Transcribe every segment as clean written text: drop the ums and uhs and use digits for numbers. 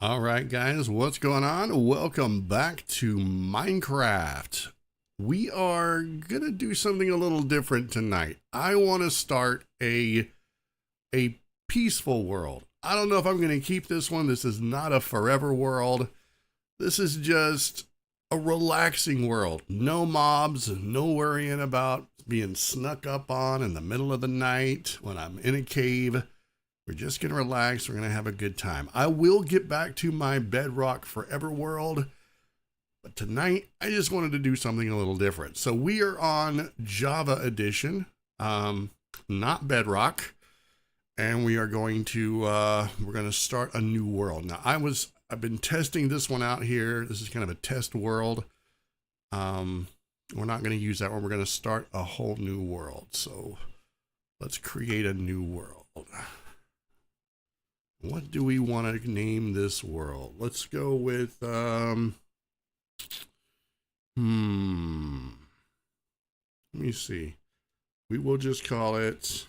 All right, guys, what's going on? Welcome back to Minecraft. We are gonna do something a little different tonight. I want to start a peaceful world. I don't know if I'm gonna keep this one. This is not a forever world. This is just a relaxing world. No mobs, no worrying about being snuck up on in the middle of the night when I'm in a cave. We're just going to relax. We're going to have a good time. I will get back to my Bedrock Forever world, but tonight I just wanted to do something a little different. So we are on Java edition, not Bedrock, and we are going to we're going to start a new world. Now I've been testing this one out here. This is kind of a test world. We're not going to use that one. We're going to start a whole new world. So let's create a new world. What do we want to name this world? Let's go with, let me see. We will just call it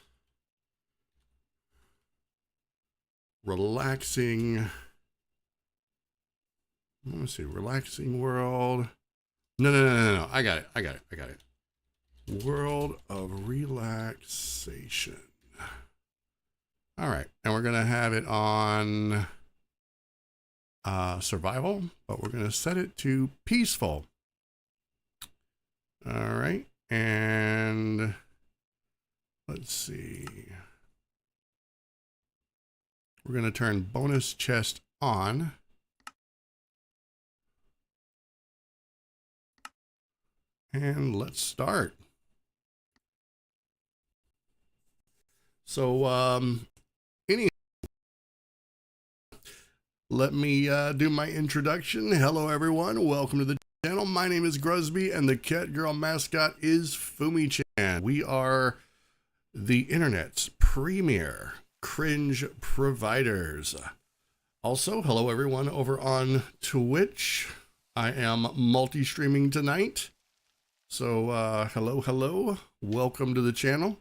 Relaxing. Let me see, Relaxing World. No. I got it. World of Relaxation. All right, and we're gonna have it on survival, but we're gonna set it to peaceful. All right, and let's see. We're gonna turn bonus chest on. And let's start. So, let me do my introduction. Hello, everyone. Welcome to the channel. My name is Gruzbee, and the Catgirl mascot is Fumi-chan. We are the internet's premier cringe providers. Also, hello, everyone over on Twitch. I am multi-streaming tonight. So, hello. Welcome to the channel.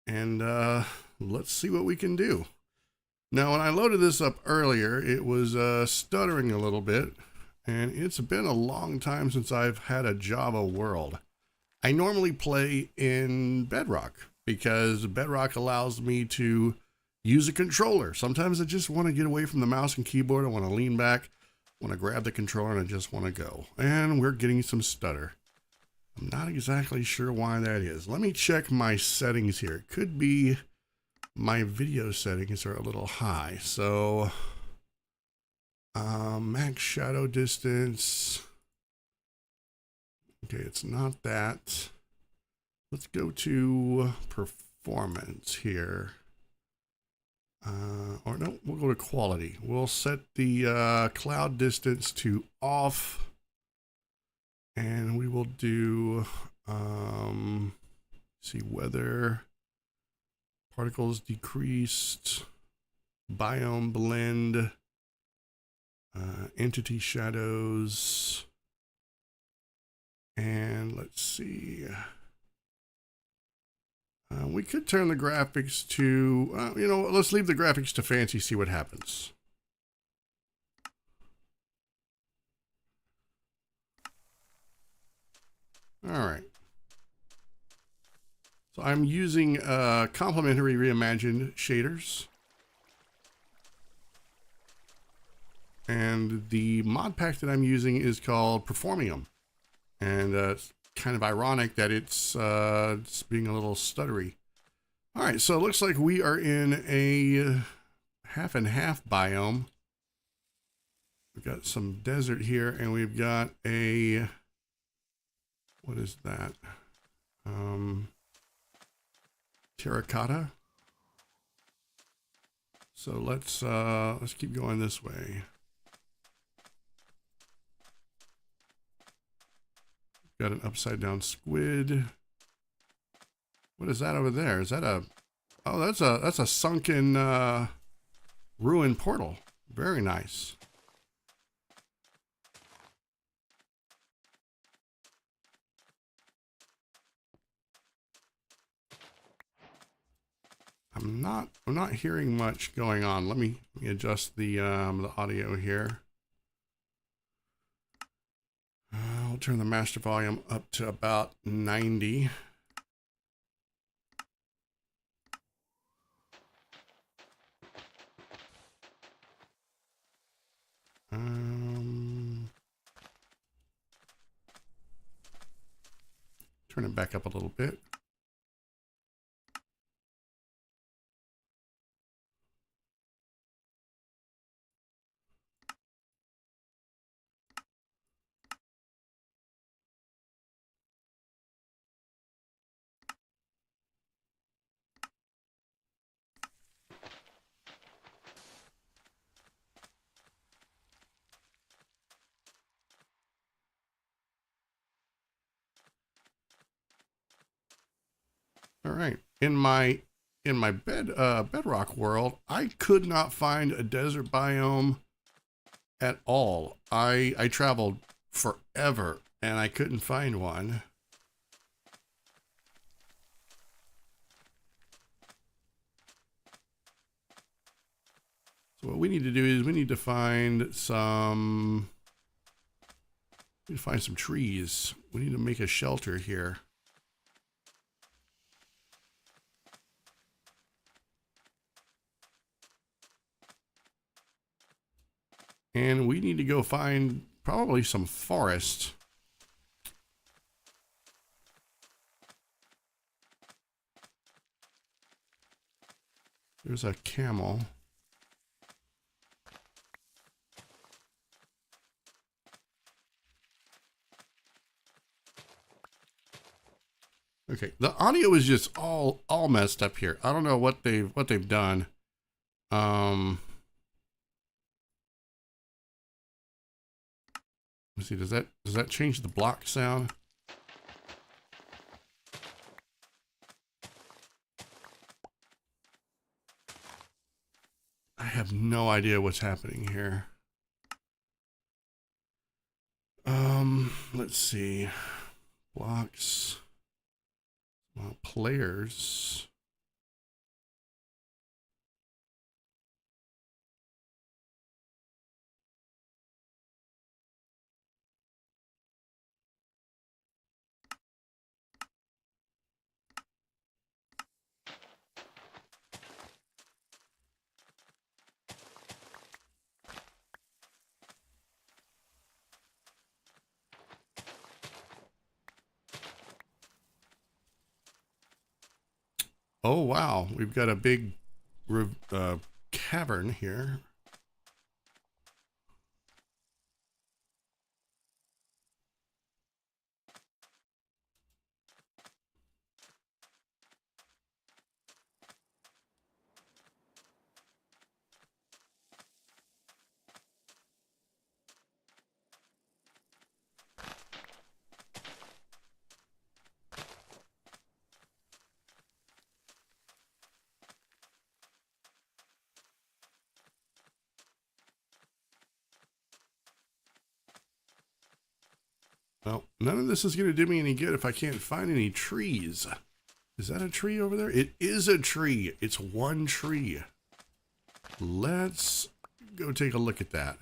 And let's see what we can do. Now, when I loaded this up earlier, it was stuttering a little bit, and it's been a long time since I've had a Java world. I normally play in Bedrock because Bedrock allows me to use a controller. Sometimes I just want to get away from the mouse and keyboard. I want to lean back, want to grab the controller, and I just want to go. And we're getting some stutter. I'm not exactly sure why that is. Let me check my settings here. It could be my video settings are a little high. So max shadow distance. Okay, it's not that. Let's go to performance here. Or no, we'll go to quality. We'll set the cloud distance to off. And we will do, see, weather, particles decreased, biome blend, entity shadows, and let's see. We could turn the graphics to, let's leave the graphics to fancy, see what happens. All right. So I'm using complementary reimagined shaders. And the mod pack that I'm using is called Performium. And it's kind of ironic that it's being a little stuttery. All right, so it looks like we are in a half and half biome. We've got some desert here, and we've got a, what is that? Terracotta. So let's keep going this way. Got an upside down squid. What is that over there? Is that a, oh, that's a sunken ruined portal. Very nice. I'm not hearing much going on. Let me adjust the audio here. I'll turn the master volume up to about 90. Turn it back up a little bit. All right. In my bedrock world, I could not find a desert biome at all. I traveled forever and I couldn't find one. So what we need to do is we need to find some trees. We need to make a shelter here. And we need to go find probably some forest. There's a camel. Okay, the audio is just all messed up here. I don't know what they've done. Let's see, does that change the block sound? I have no idea what's happening here. Let's see. Blocks. Well, players. Oh, wow. We've got a big cavern here. Well, none of this is going to do me any good if I can't find any trees. Is that a tree over there? It is a tree. It's one tree. Let's go take a look at that.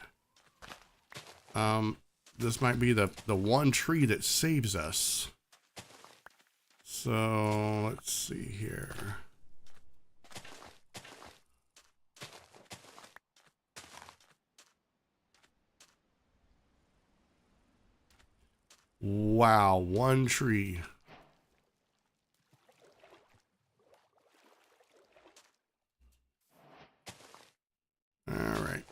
This might be the one tree that saves us. So let's see here. Wow, one tree. All right.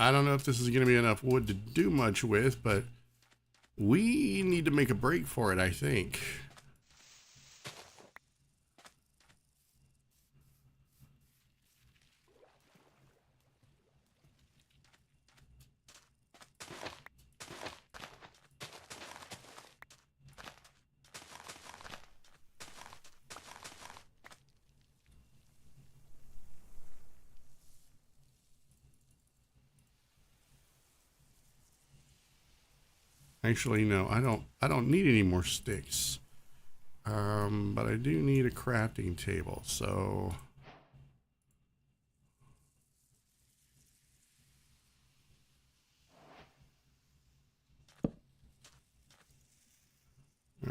I don't know if this is going to be enough wood to do much with, but we need to make a break for it, I think. Actually, no, I don't need any more sticks. But I do need a crafting table, so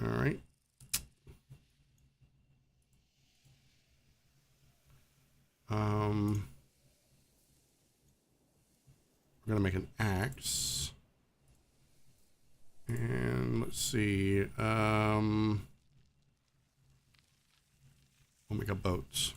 all right. We're gonna make an axe, and let's see. We'll make a boat.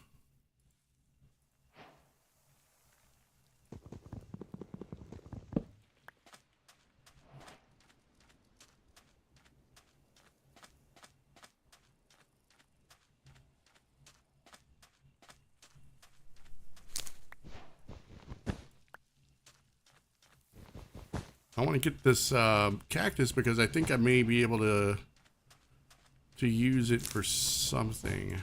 I want to get this cactus because I think I may be able to use it for something.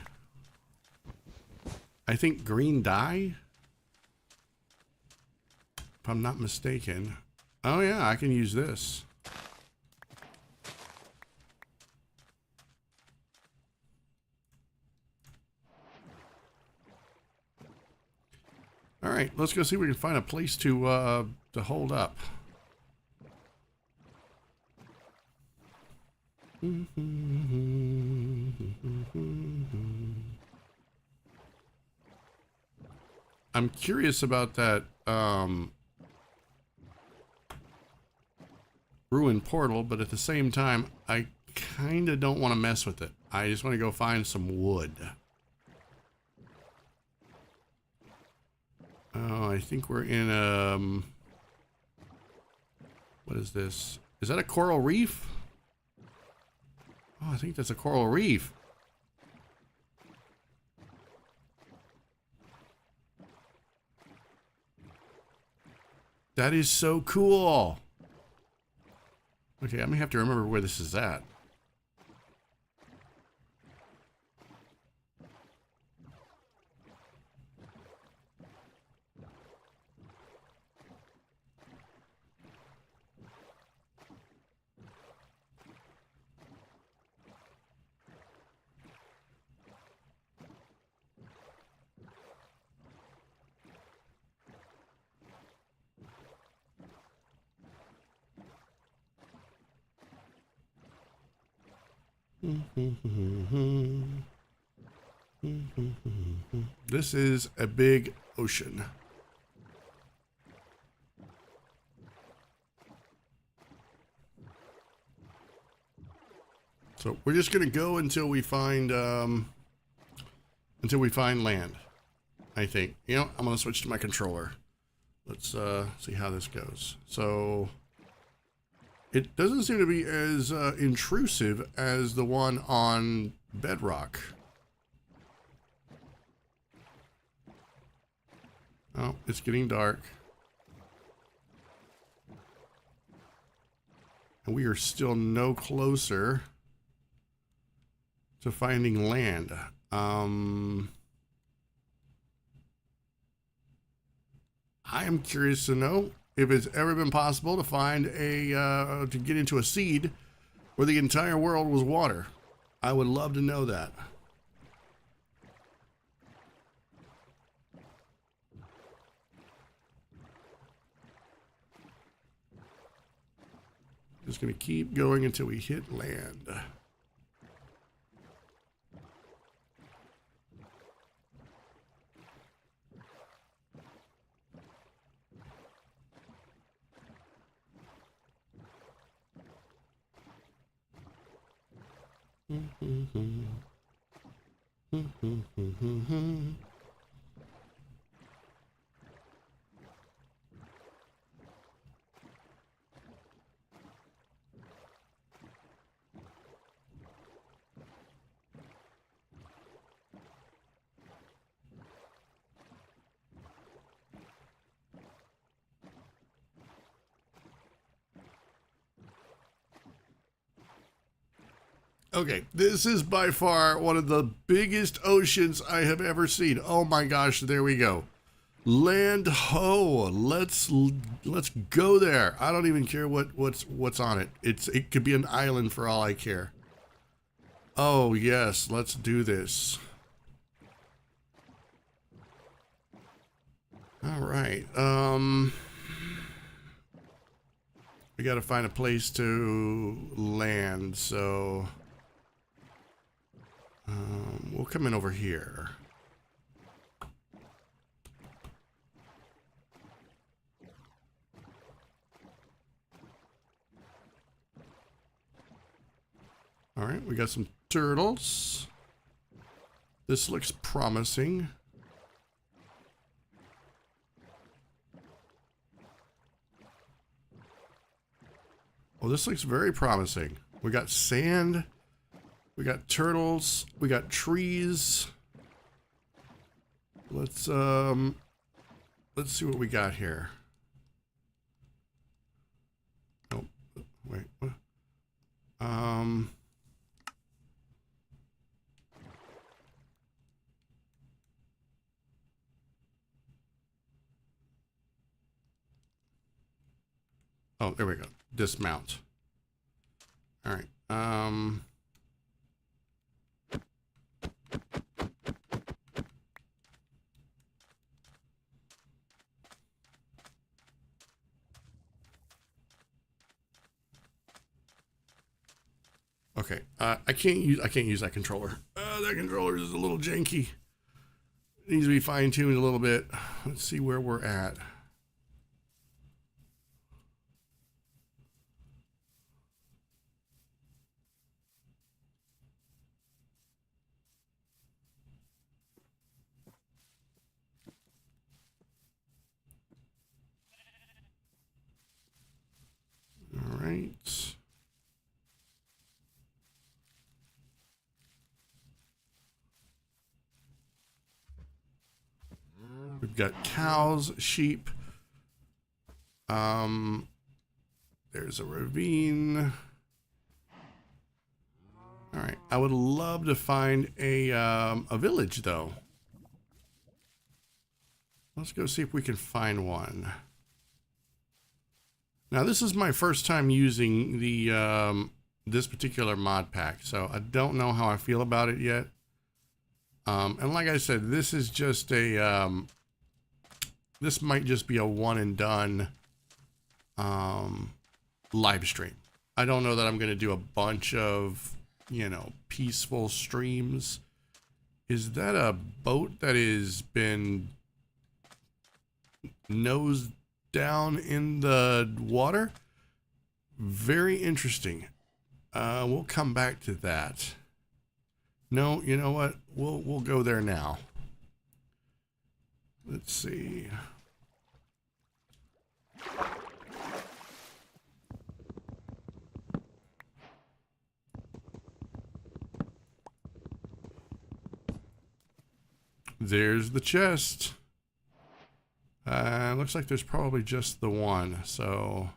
I think green dye, if I'm not mistaken. Oh yeah, I can use this. All right, let's go see if we can find a place to hold up. I'm curious about that ruined portal, but at the same time, I kind of don't want to mess with it. I just want to go find some wood. Oh, I think we're in what is this? Is that a coral reef? Oh, I think that's a coral reef. That is so cool. Okay, I may have to remember where this is at. This is a big ocean. So we're just gonna go until we find land. I think. You know, I'm gonna switch to my controller. Let's see how this goes. So it doesn't seem to be as intrusive as the one on Bedrock. Oh, it's getting dark. And we are still no closer to finding land. I am curious to know if it's ever been possible to find to get into a seed where the entire world was water. I would love to know that. Just gonna keep going until we hit land. Okay, this is by far one of the biggest oceans I have ever seen. Oh my gosh, there we go. Land ho. Let's go there. I don't even care what's on it. It could be an island for all I care. Oh yes, let's do this. All right. We got to find a place to land, so we'll come in over here. All right, we got some turtles. This looks promising. Oh, this looks very promising. We got sand. We got turtles. We got trees. Let's see what we got here. Oh, wait. What? Oh, there we go. Dismount. All right. Okay. I can't use that controller. That controller is a little janky. It needs to be fine-tuned a little bit. Let's see where we're at. All right. We've got cows, sheep. There's a ravine. All right. I would love to find a village, though. Let's go see if we can find one. Now, this is my first time using the this particular mod pack, so I don't know how I feel about it yet. And like I said, this is just a this might just be a one and done live stream. I don't know that I'm going to do a bunch of, you know, peaceful streams. Is that a boat that has been nose down in the water? Very interesting. We'll come back to that. No, you know what? We'll go there now. Let's see. There's the chest. Looks like there's probably just the one, so...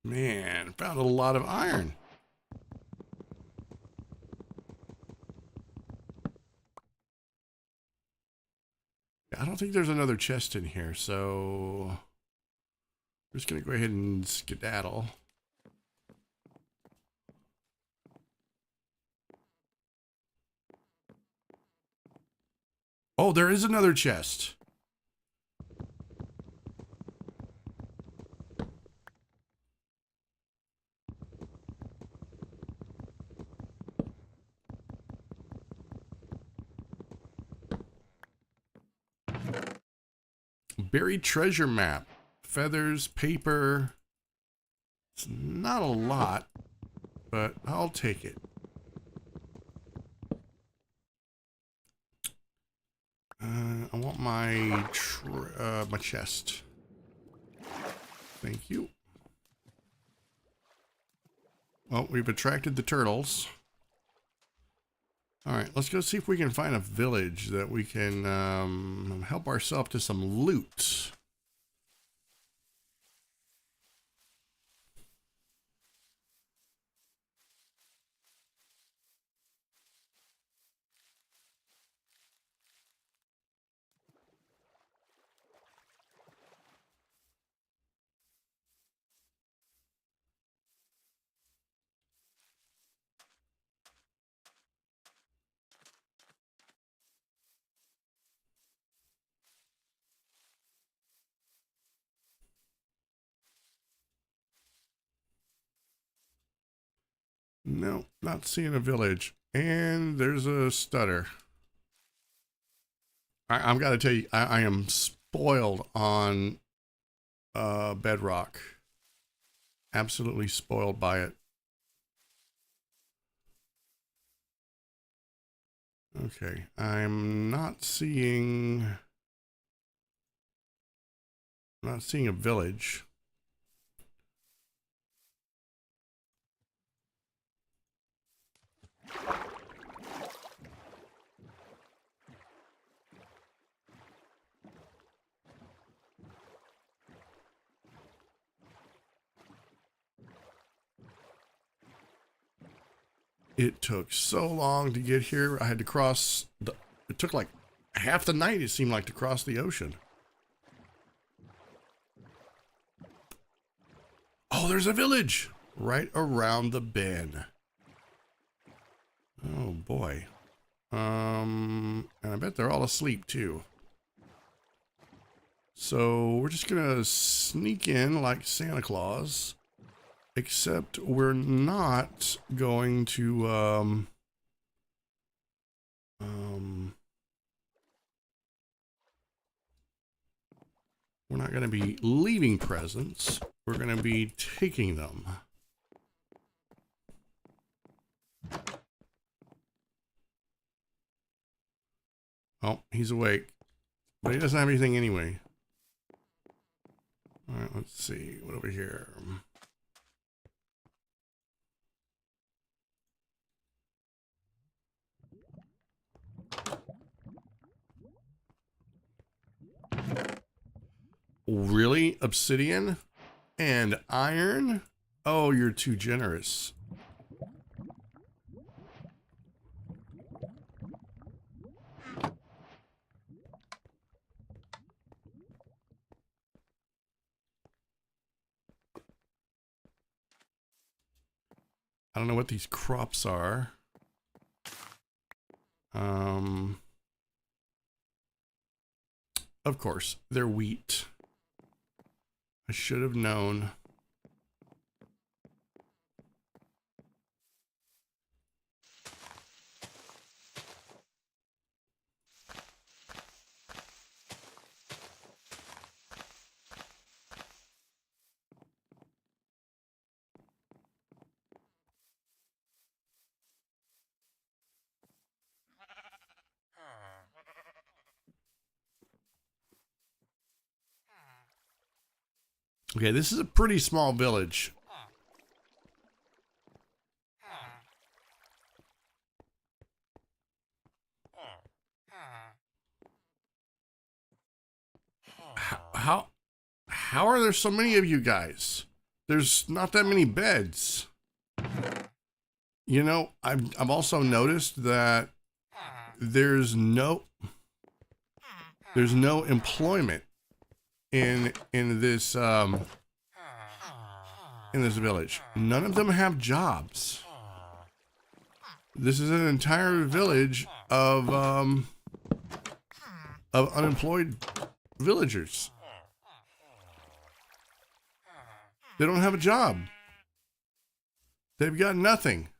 Man, found a lot of iron. I don't think there's another chest in here, so we're just gonna go ahead and skedaddle. Oh, there is another chest. Buried treasure map. Feathers, paper. It's not a lot, but I'll take it. I want my my chest. Thank you. Well, we've attracted the turtles. All right, let's go see if we can find a village that we can help ourselves to some loot. No, not seeing a village. And there's a stutter. I'm got to tell you, I am spoiled on bedrock. Absolutely spoiled by it. Okay, I'm not seeing a village. It took so long to get here. I had to cross it took like half the night, it seemed like, to cross the ocean. Oh, there's a village right around the bend. Oh boy. And I bet they're all asleep too. So we're just gonna sneak in like Santa Claus. Except we're not going to, we're not going to be leaving presents. We're going to be taking them. Oh, he's awake, but he doesn't have anything anyway. All right, let's see. What over here? Really? Obsidian and iron? Oh, you're too generous. I don't know what these crops are. Of course, they're wheat. I should have known. Okay, this is a pretty small village. How are there so many of you guys? There's not that many beds. You know, I've also noticed that there's no employment in this village. None of them have jobs. This is an entire village of unemployed villagers. They don't have a job. They've got nothing.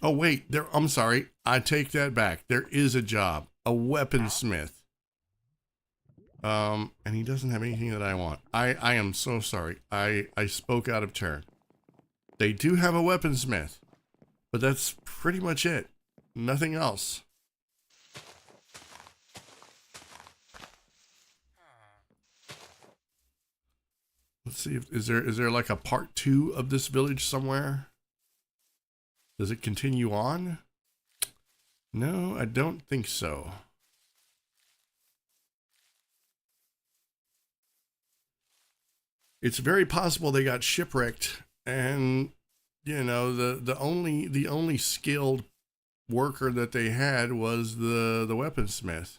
Oh wait, I'm sorry. I take that back. There is a job, a weaponsmith. And he doesn't have anything that I want. I am so sorry. I spoke out of turn. They do have a weaponsmith, but that's pretty much it. Nothing else. Let's see if is there like a part 2 of this village somewhere? Does it continue on? No, I don't think so. It's very possible they got shipwrecked, and you know the only skilled worker that they had was the weaponsmith.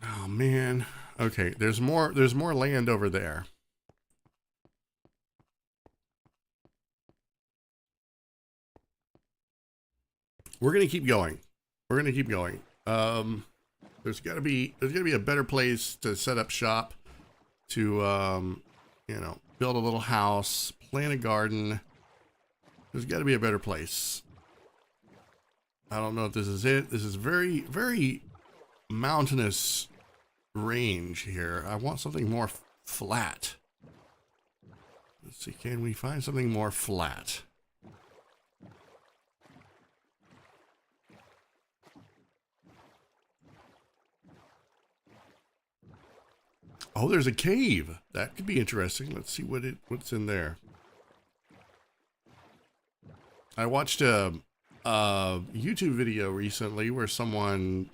Oh man. Okay, there's more land over there. We're going to keep going. We're going to keep going. There's got to be a better place to set up shop, to you know, build a little house, plant a garden. There's got to be a better place. I don't know if this is it. This is very mountainous range here. I want something more flat. Let's see, can we find something more flat? Oh, there's a cave. That could be interesting. Let's see what's in there. I watched a YouTube video recently where someone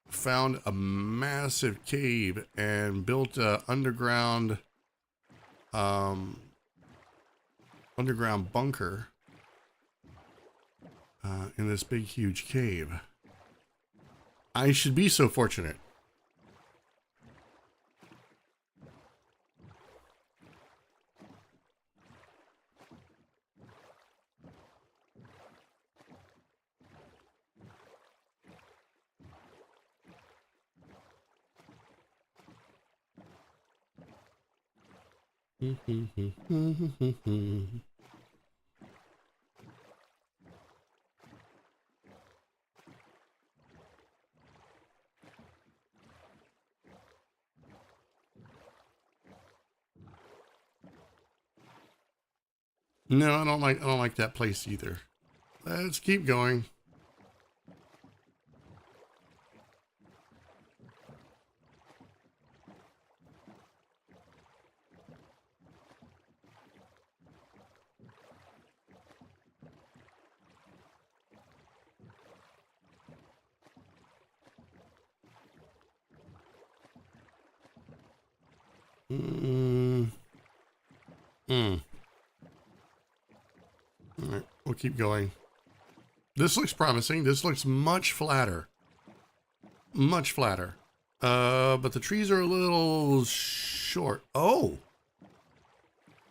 found a massive cave and built a underground bunker in this big huge cave. I should be so fortunate. No, I don't like that place either. Let's keep going. All right, we'll keep going. This looks promising. This looks much flatter. Much flatter. But the trees are a little short. Oh!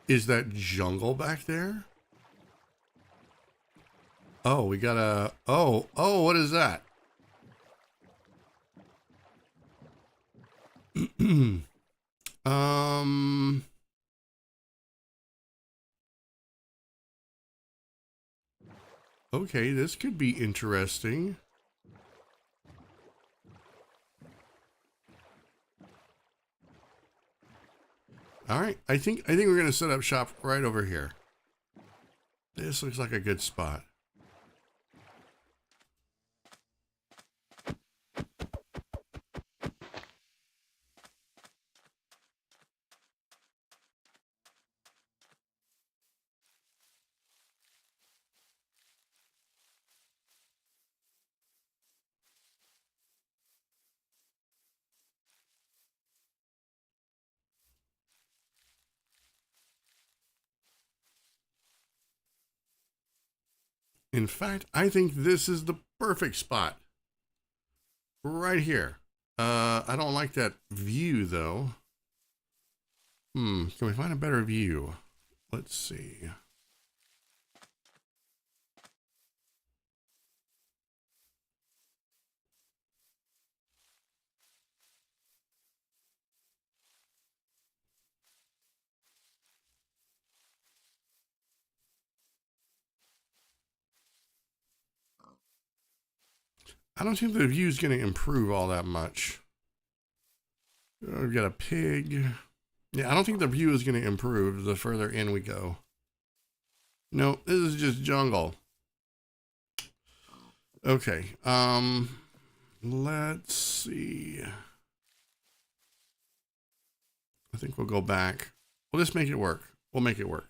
Is that jungle back there? Oh, we got a... Oh, what is that? Okay, this could be interesting. All right, I think we're gonna set up shop right over here. This looks like a good spot. In fact, I think this is the perfect spot. Right here. I don't like that view though. Can we find a better view? Let's see. I don't think the view is going to improve all that much. We've got a pig. Yeah, I don't think the view is going to improve the further in we go. No, this is just jungle. Okay, let's see. I think we'll go back. We'll just make it work. We'll make it work.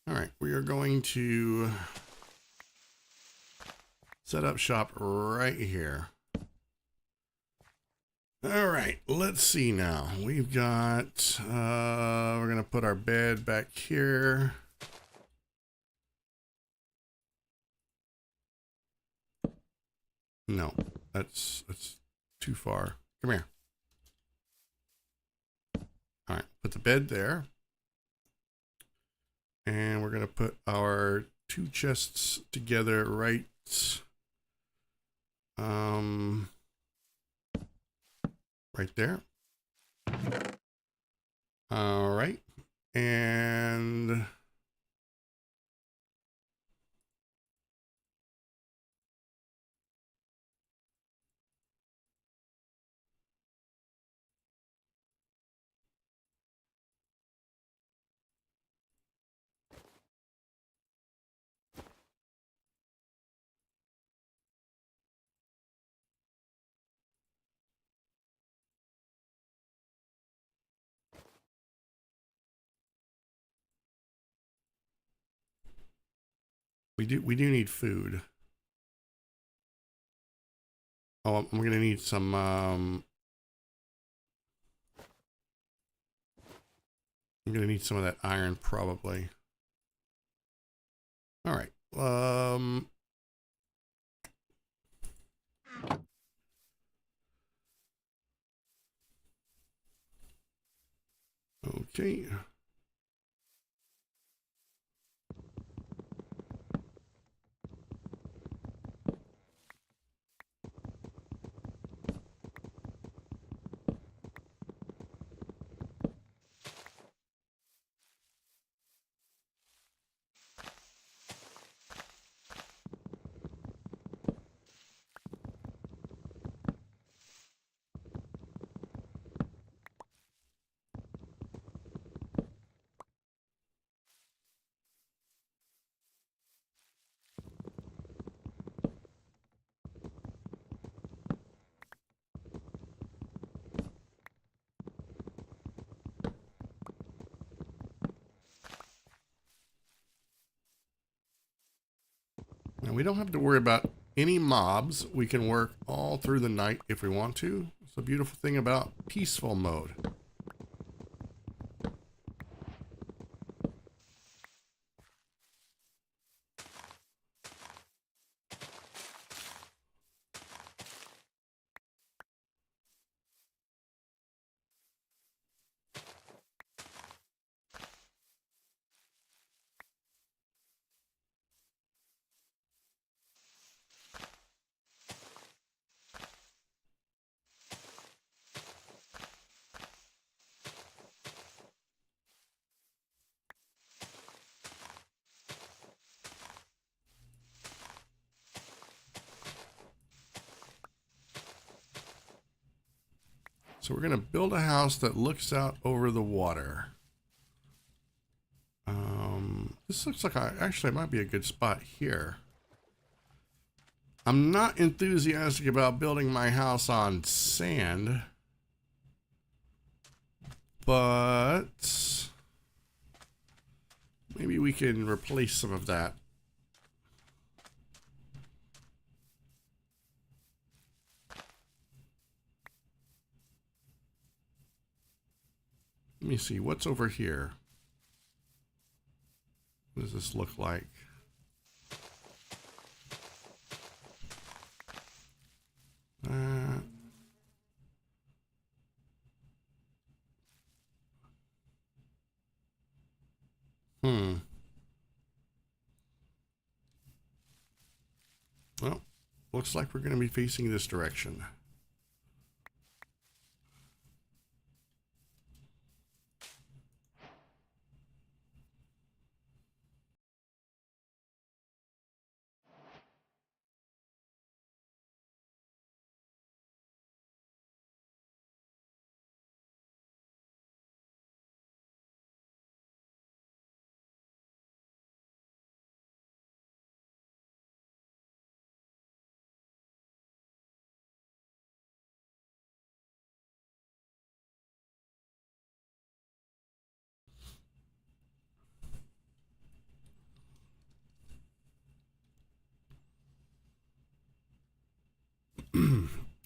All right, we are going to set up shop right here. All right, let's see now. We've got, we're going to put our bed back here. No, that's too far. Come here. All right, put the bed there. And we're going to put our two chests together right right there. All right. And we do need food. Oh, I'm gonna need some I'm gonna need some of that iron probably. All right. Okay. Now we don't have to worry about any mobs. We can work all through the night if we want to. It's a beautiful thing about peaceful mode. So we're going to build a house that looks out over the water. This looks like actually it might be a good spot here. I'm not enthusiastic about building my house on sand, but maybe we can replace some of that. Let me see, what's over here? What does this look like? Well, looks like we're going to be facing this direction.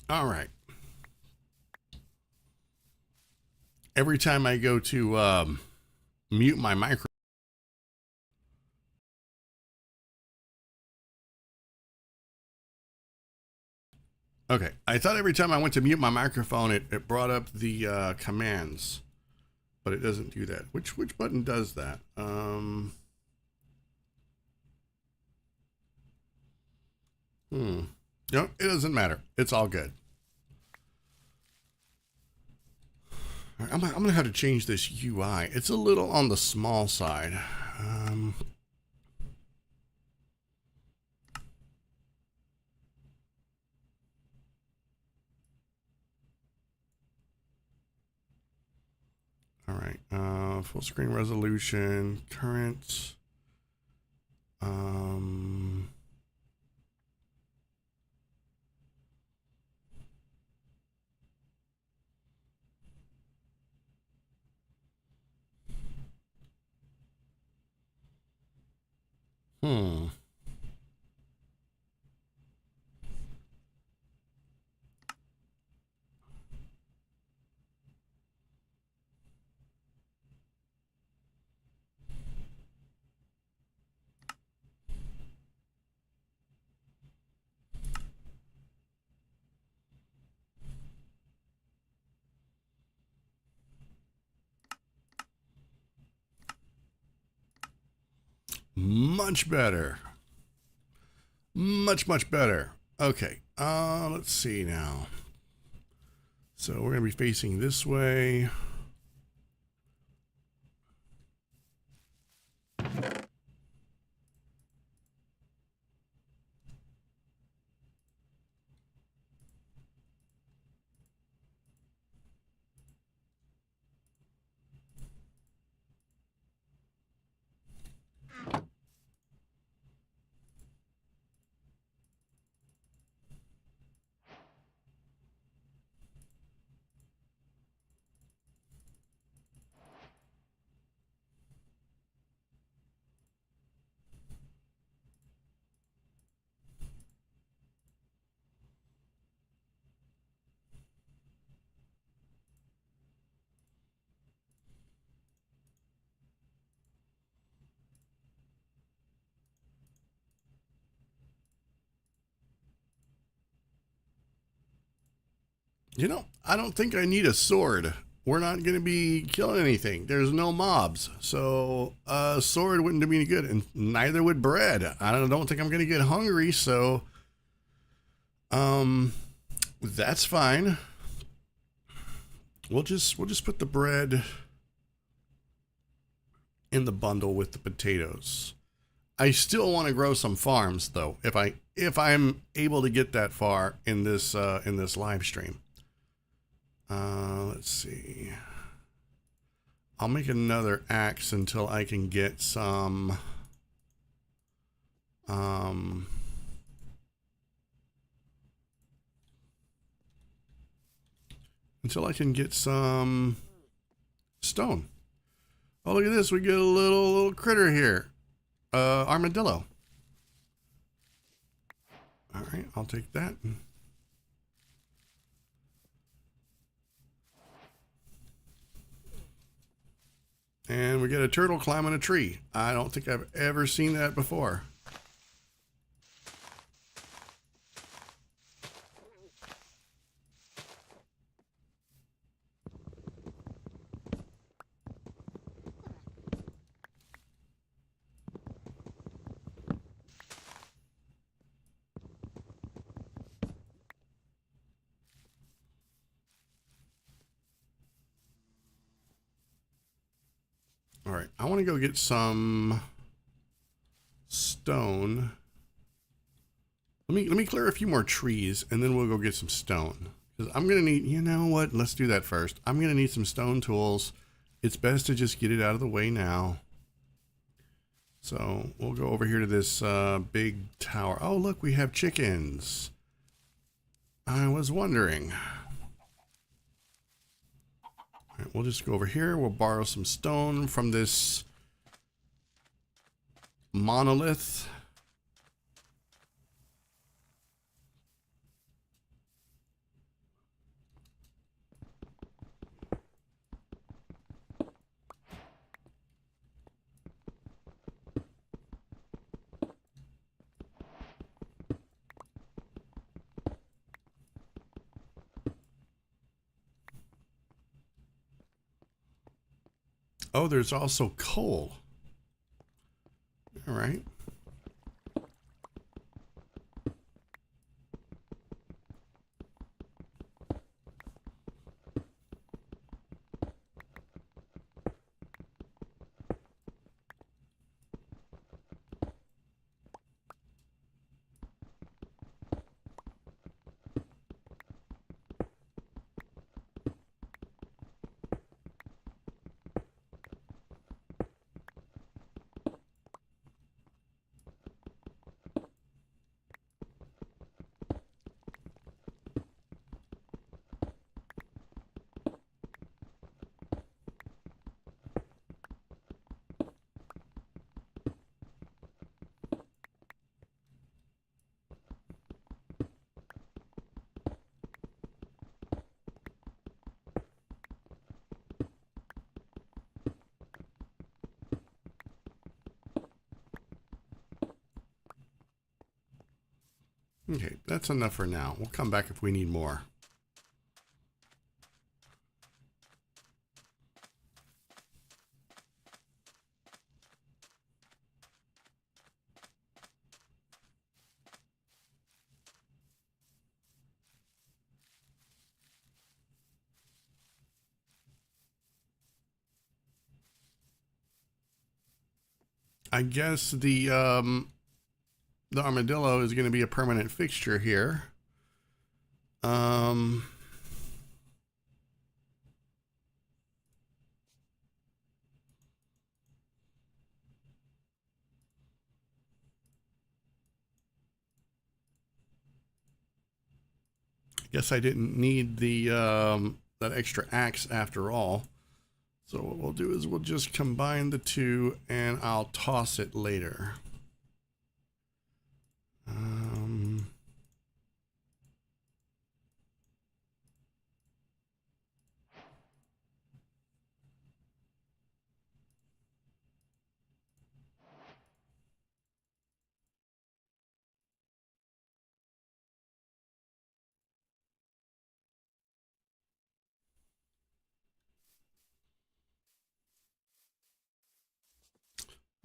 All right. Every time I go to mute my microphone. Okay, I thought every time I went to mute my microphone, it brought up the commands, but it doesn't do that. Which button does that? No, it doesn't matter. It's all good. I'm gonna have to change this UI. It's a little on the small side. All right, full screen resolution, current. Much better. Much better. Okay, let's see now. So we're gonna be facing this way. You know, I don't think I need a sword. We're not going to be killing anything. There's no mobs. So a sword wouldn't do me any good, and neither would bread. I don't think I'm going to get hungry, so that's fine. We'll just put the bread in the bundle with the potatoes. I still want to grow some farms though, if I'm able to get that far in this live stream. Let's see. I'll make another axe until I can get some stone. Oh, look at this. We get a little critter here. Armadillo. All right, I'll take that. And we get a turtle climbing a tree. I don't think I've ever seen that before. All right, I want to go get some stone. Let me clear a few more trees, and then we'll go get some stone. Because I'm gonna need, you know what? Let's do that first. I'm gonna need some stone tools. It's best to just get it out of the way now. So we'll go over here to this big tower. Oh, look, we have chickens. I was wondering. All right, we'll just go over here. We'll borrow some stone from this monolith. Oh, there's also coal. All right. Okay, that's enough for now. We'll come back if we need more. I guess the armadillo is going to be a permanent fixture here. Guess I didn't need the that extra axe after all. So what we'll do is we'll just combine the two, and I'll toss it later.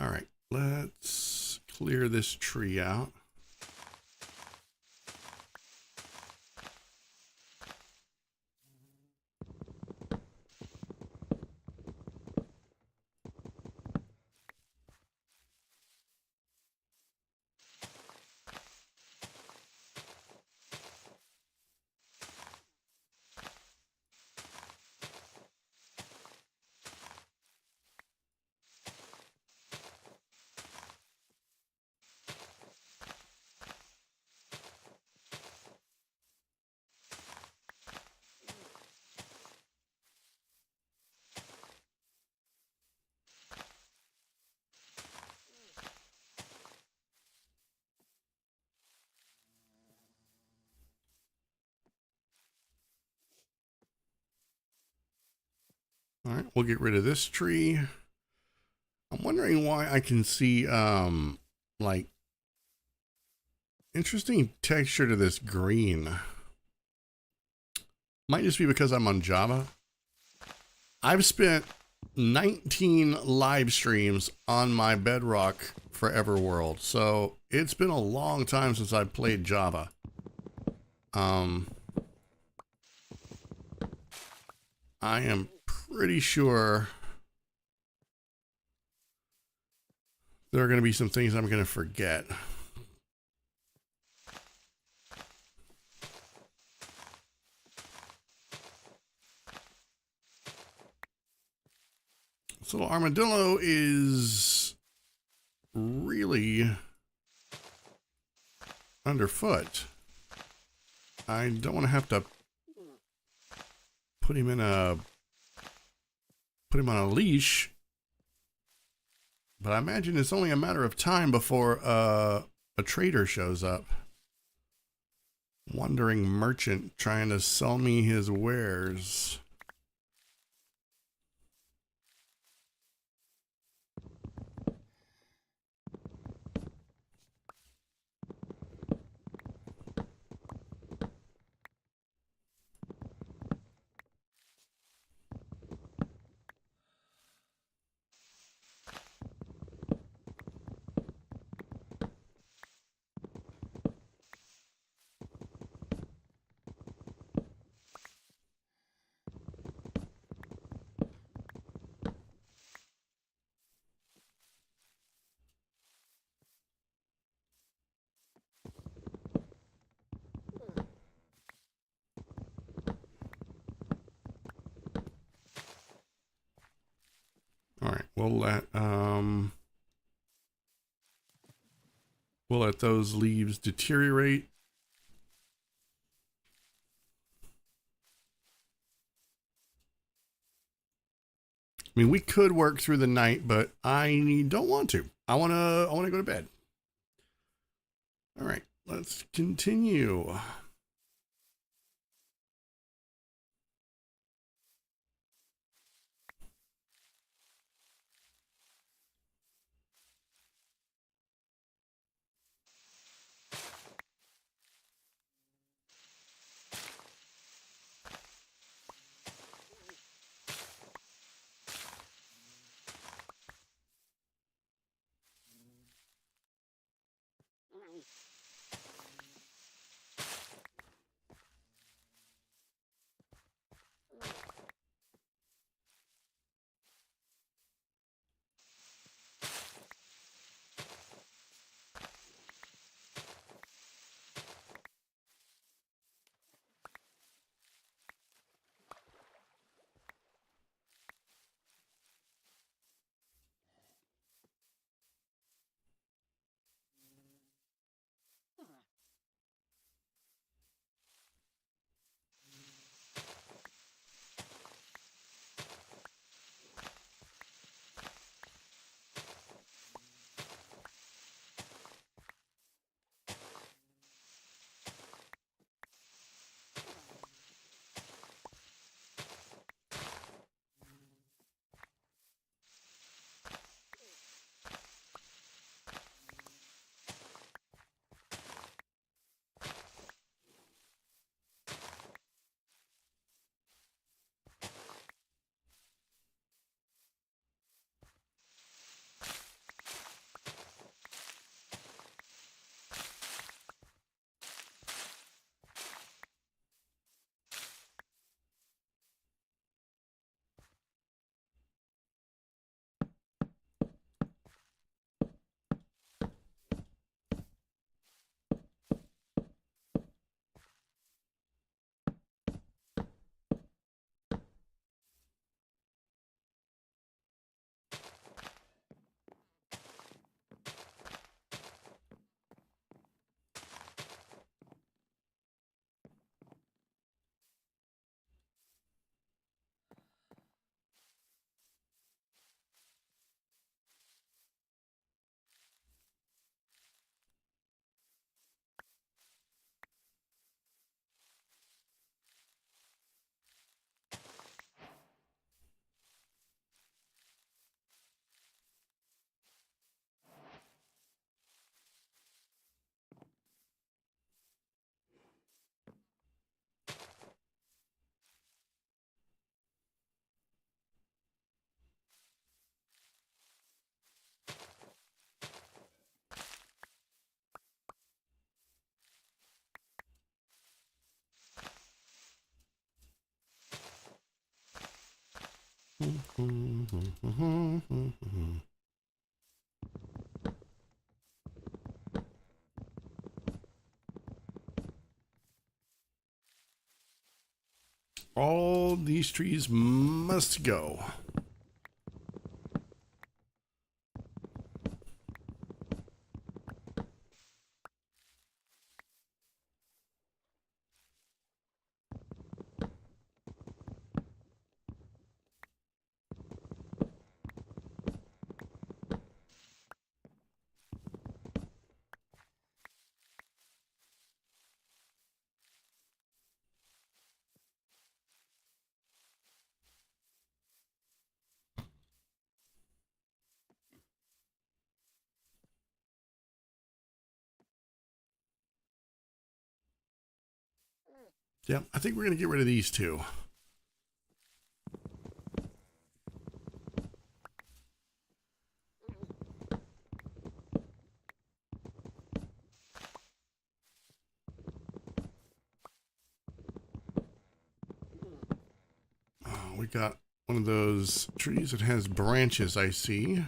All right, let's clear this tree out. All right, we'll get rid of this tree. I'm wondering why I can see like interesting texture to this green. Might just be because I'm on Java. I've spent 19 live streams on my Bedrock Forever world, so it's been a long time since I've played Java. I am pretty sure There are going to be some things I'm going to forget. This little armadillo is really underfoot. I don't want to have to put him on a leash, but I imagine it's only a matter of time before a trader shows up. Wandering merchant trying to sell me his wares. All right, we'll let those leaves deteriorate. I mean, we could work through the night, but I don't want to. I want to go to bed. All right, let's continue. All these trees must go. Yeah, I think we're going to get rid of these two. We got one of those trees that has branches, I see.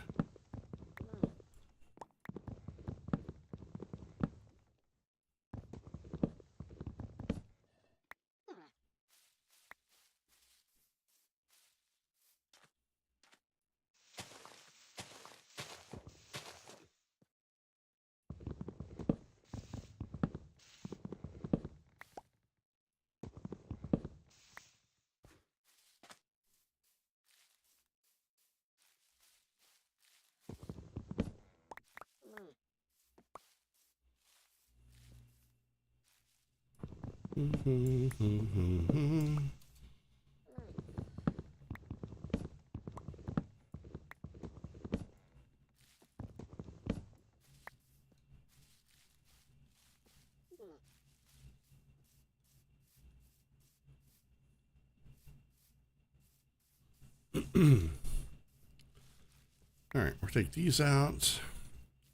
All right, we'll take these out.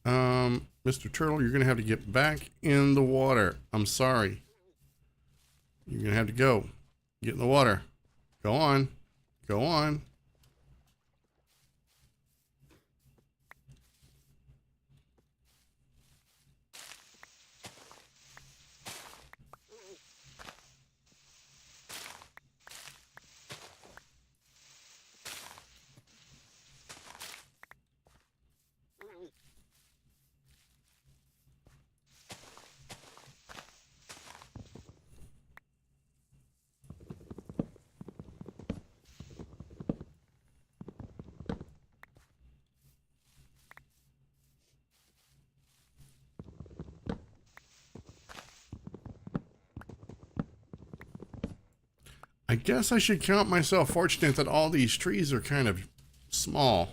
Mr. Turtle, you're going to have to get back in the water. I'm sorry. You're going to have to go. Get in the water. Go on. Go on. I guess I should count myself fortunate that all these trees are kind of small.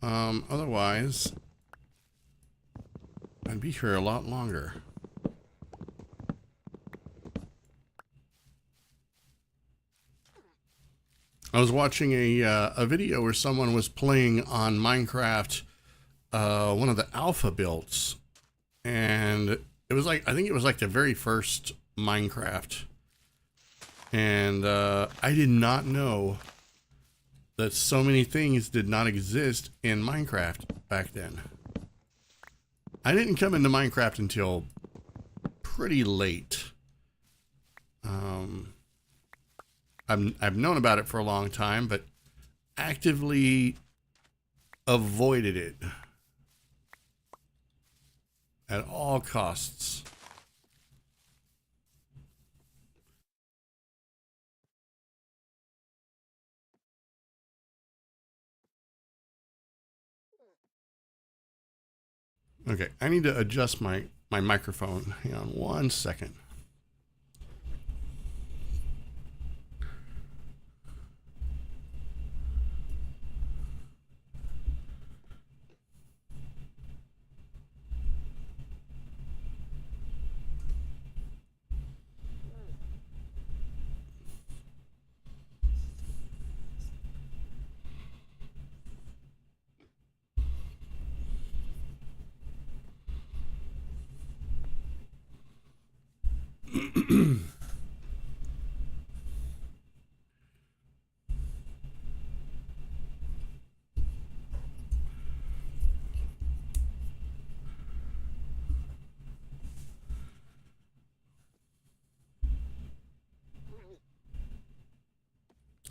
Otherwise, I'd be here a lot longer. I was watching a video where someone was playing on Minecraft, one of the alpha builds, and it was like, I think it was like the very first Minecraft. And I did not know that so many things did not exist in Minecraft back then. I didn't come into Minecraft until pretty late. I've known about it for a long time, but actively avoided it at all costs. Okay, I need to adjust my microphone. Hang on one second.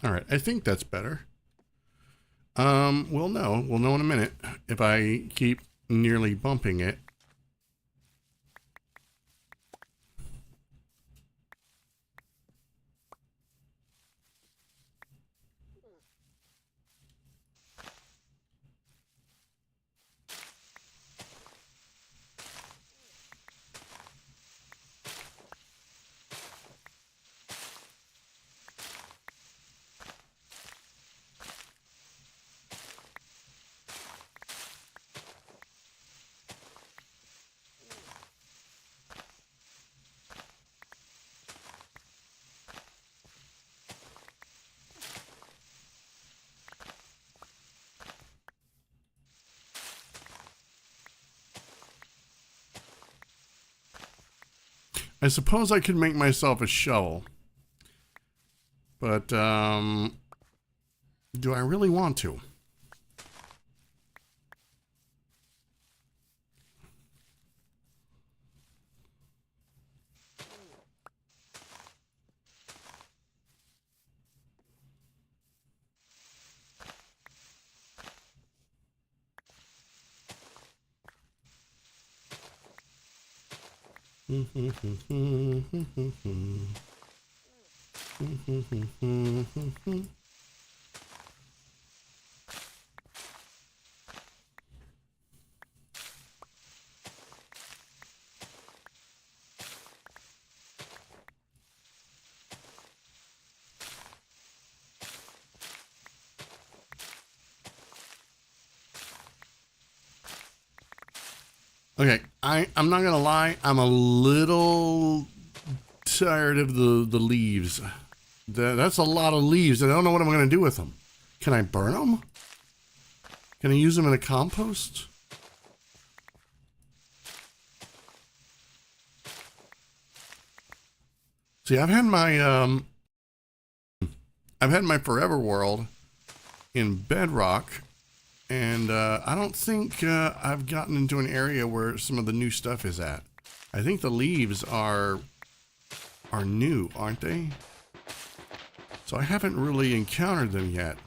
All right, I think that's better. We'll know. We'll know in a minute if I keep nearly bumping it. I suppose I could make myself a shovel. But, do I really want to? Okay, I'm not gonna lie, I'm a little tired of the leaves. That's a lot of leaves. I don't know what I'm gonna do with them. Can I burn them? Can I use them in a compost? See, I've had my Forever World in Bedrock, and I don't think I've gotten into an area where some of the new stuff is at. I think the leaves are new, aren't they? So I haven't really encountered them yet.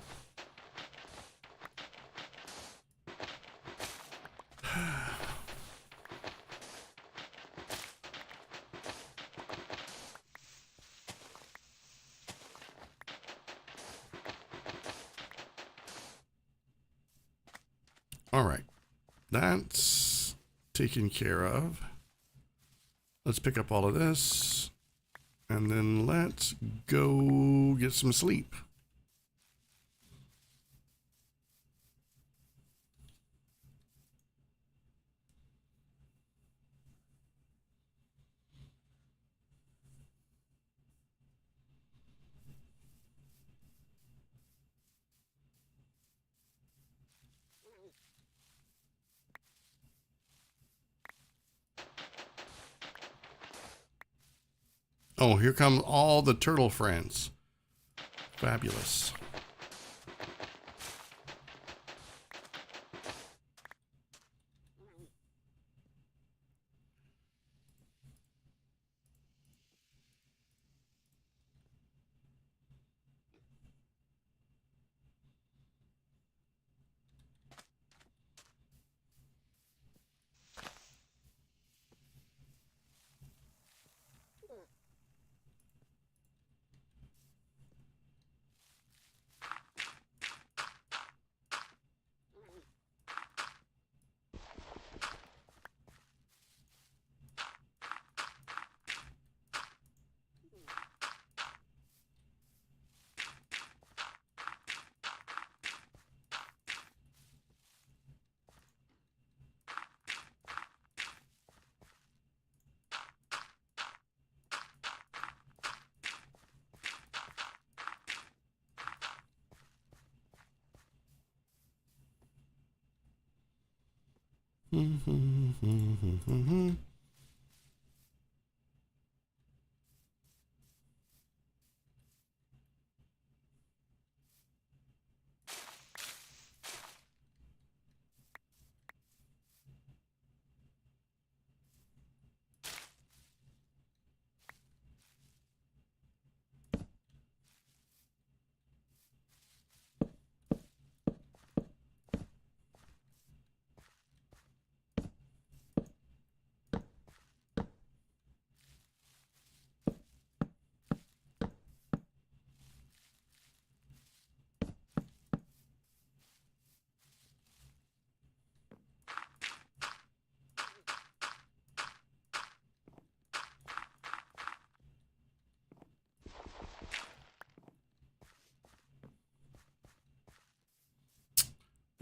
All right, that's taken care of. Let's pick up all of this, and then let's go get some sleep. Oh, here come all the turtle friends. Fabulous.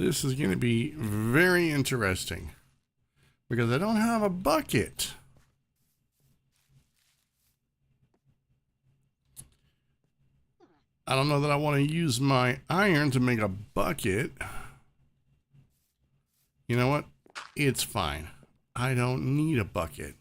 This is going to be very interesting because I don't have a bucket. I don't know that I want to use my iron to make a bucket. You know what? It's fine. I don't need a bucket.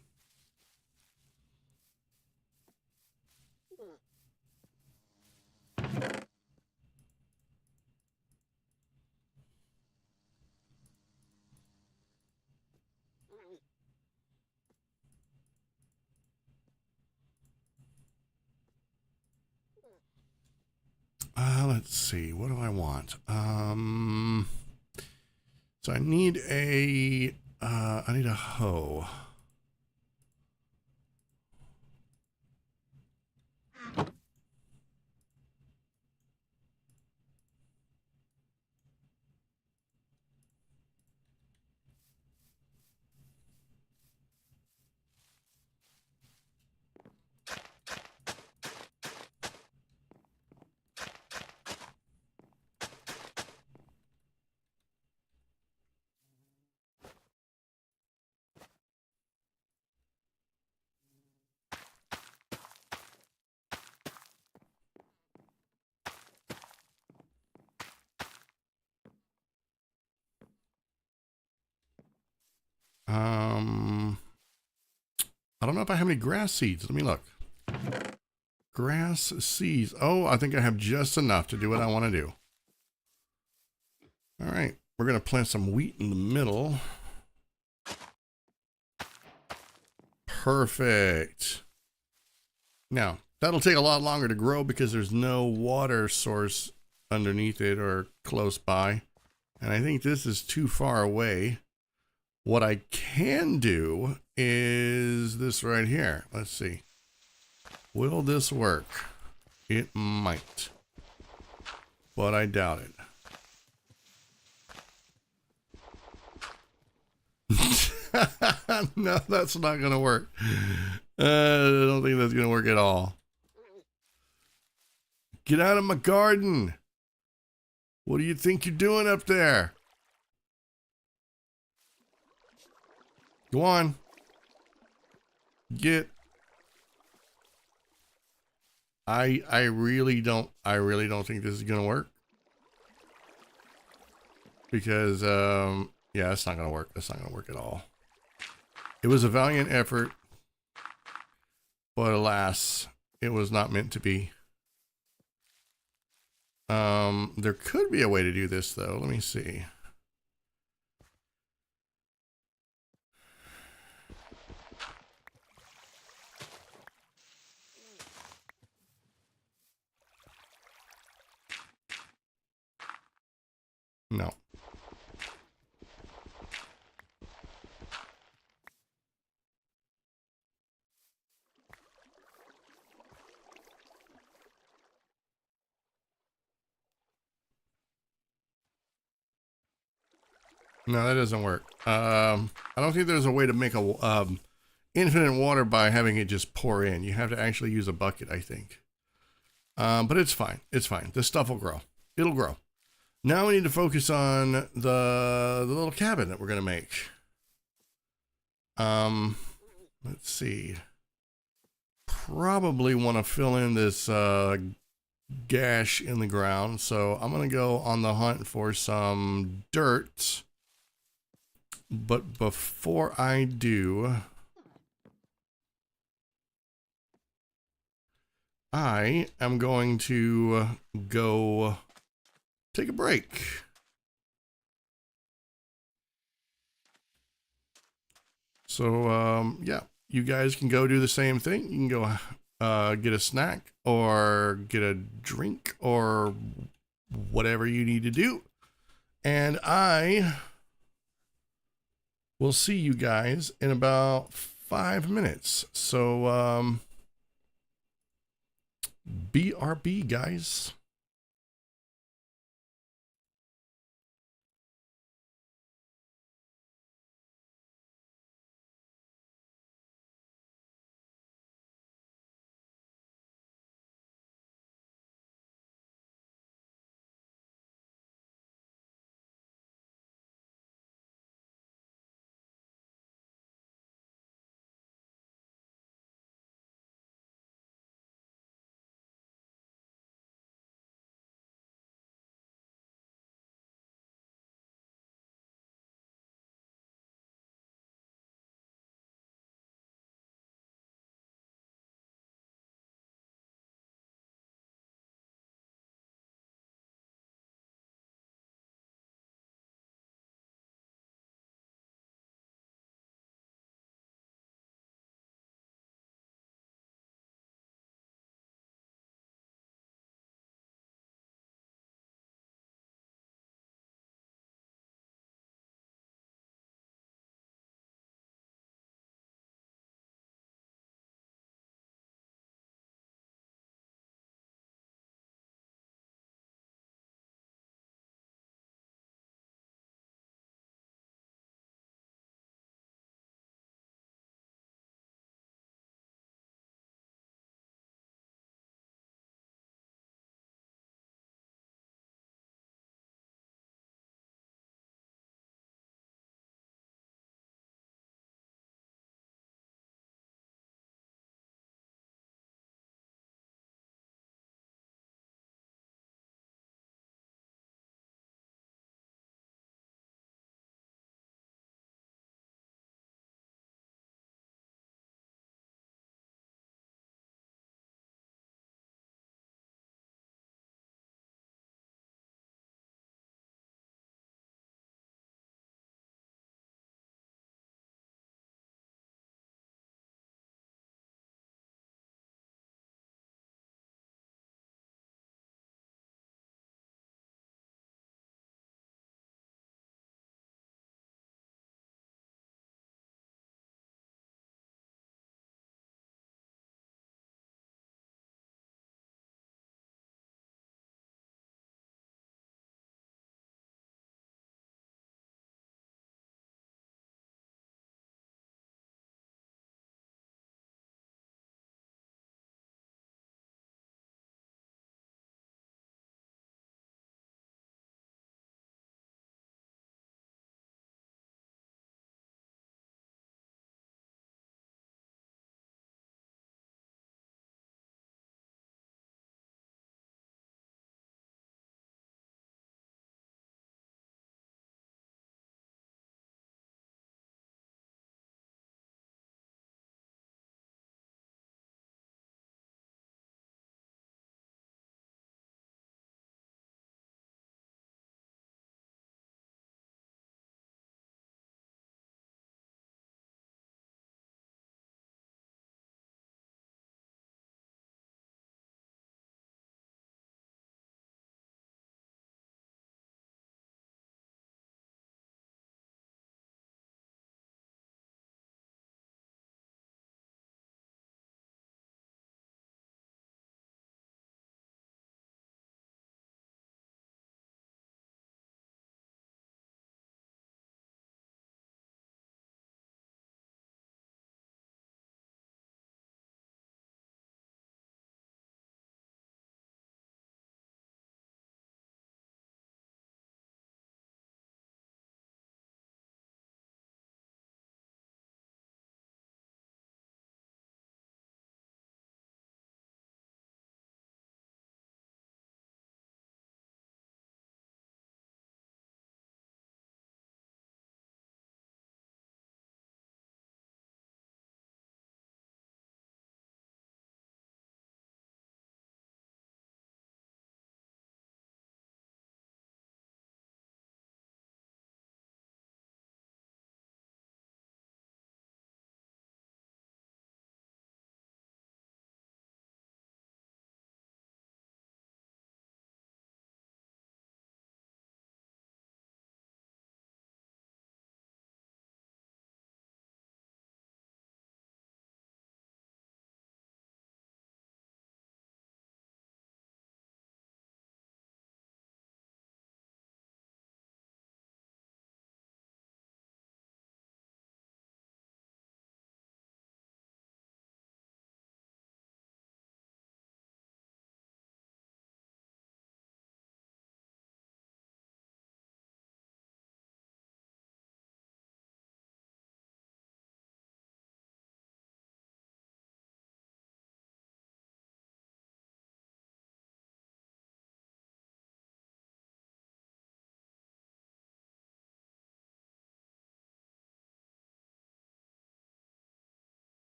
Let's see. What do I want? So I need a hoe. I don't know if I have any grass seeds. Let me look. Grass seeds. Oh, I think I have just enough to do what I want to do. All right. We're going to plant some wheat in the middle. Perfect. Now, that'll take a lot longer to grow because there's no water source underneath it or close by. And I think this is too far away. What I can do is this right here. Let's see. Will this work? It might. But I doubt it. No, that's not going to work. I don't think that's going to work at all. Get out of my garden. What do you think you're doing up there? Go on. Get. I really don't think this is gonna work. Because yeah, it's not gonna work. That's not gonna work at all. It was a valiant effort, but alas, it was not meant to be. There could be a way to do this though. Let me see. No. No, that doesn't work. I don't think there's a way to make a infinite water by having it just pour in. You have to actually use a bucket, I think. But it's fine. It's fine. This stuff will grow. It'll grow. Now we need to focus on the little cabin that we're going to make. Let's see. Probably want to fill in this gash in the ground. So I'm going to go on the hunt for some dirt. But before I do, I am going to go take a break. So, yeah, you guys can go do the same thing. You can go get a snack or get a drink or whatever you need to do. And I will see you guys in about 5 minutes. So, BRB, guys.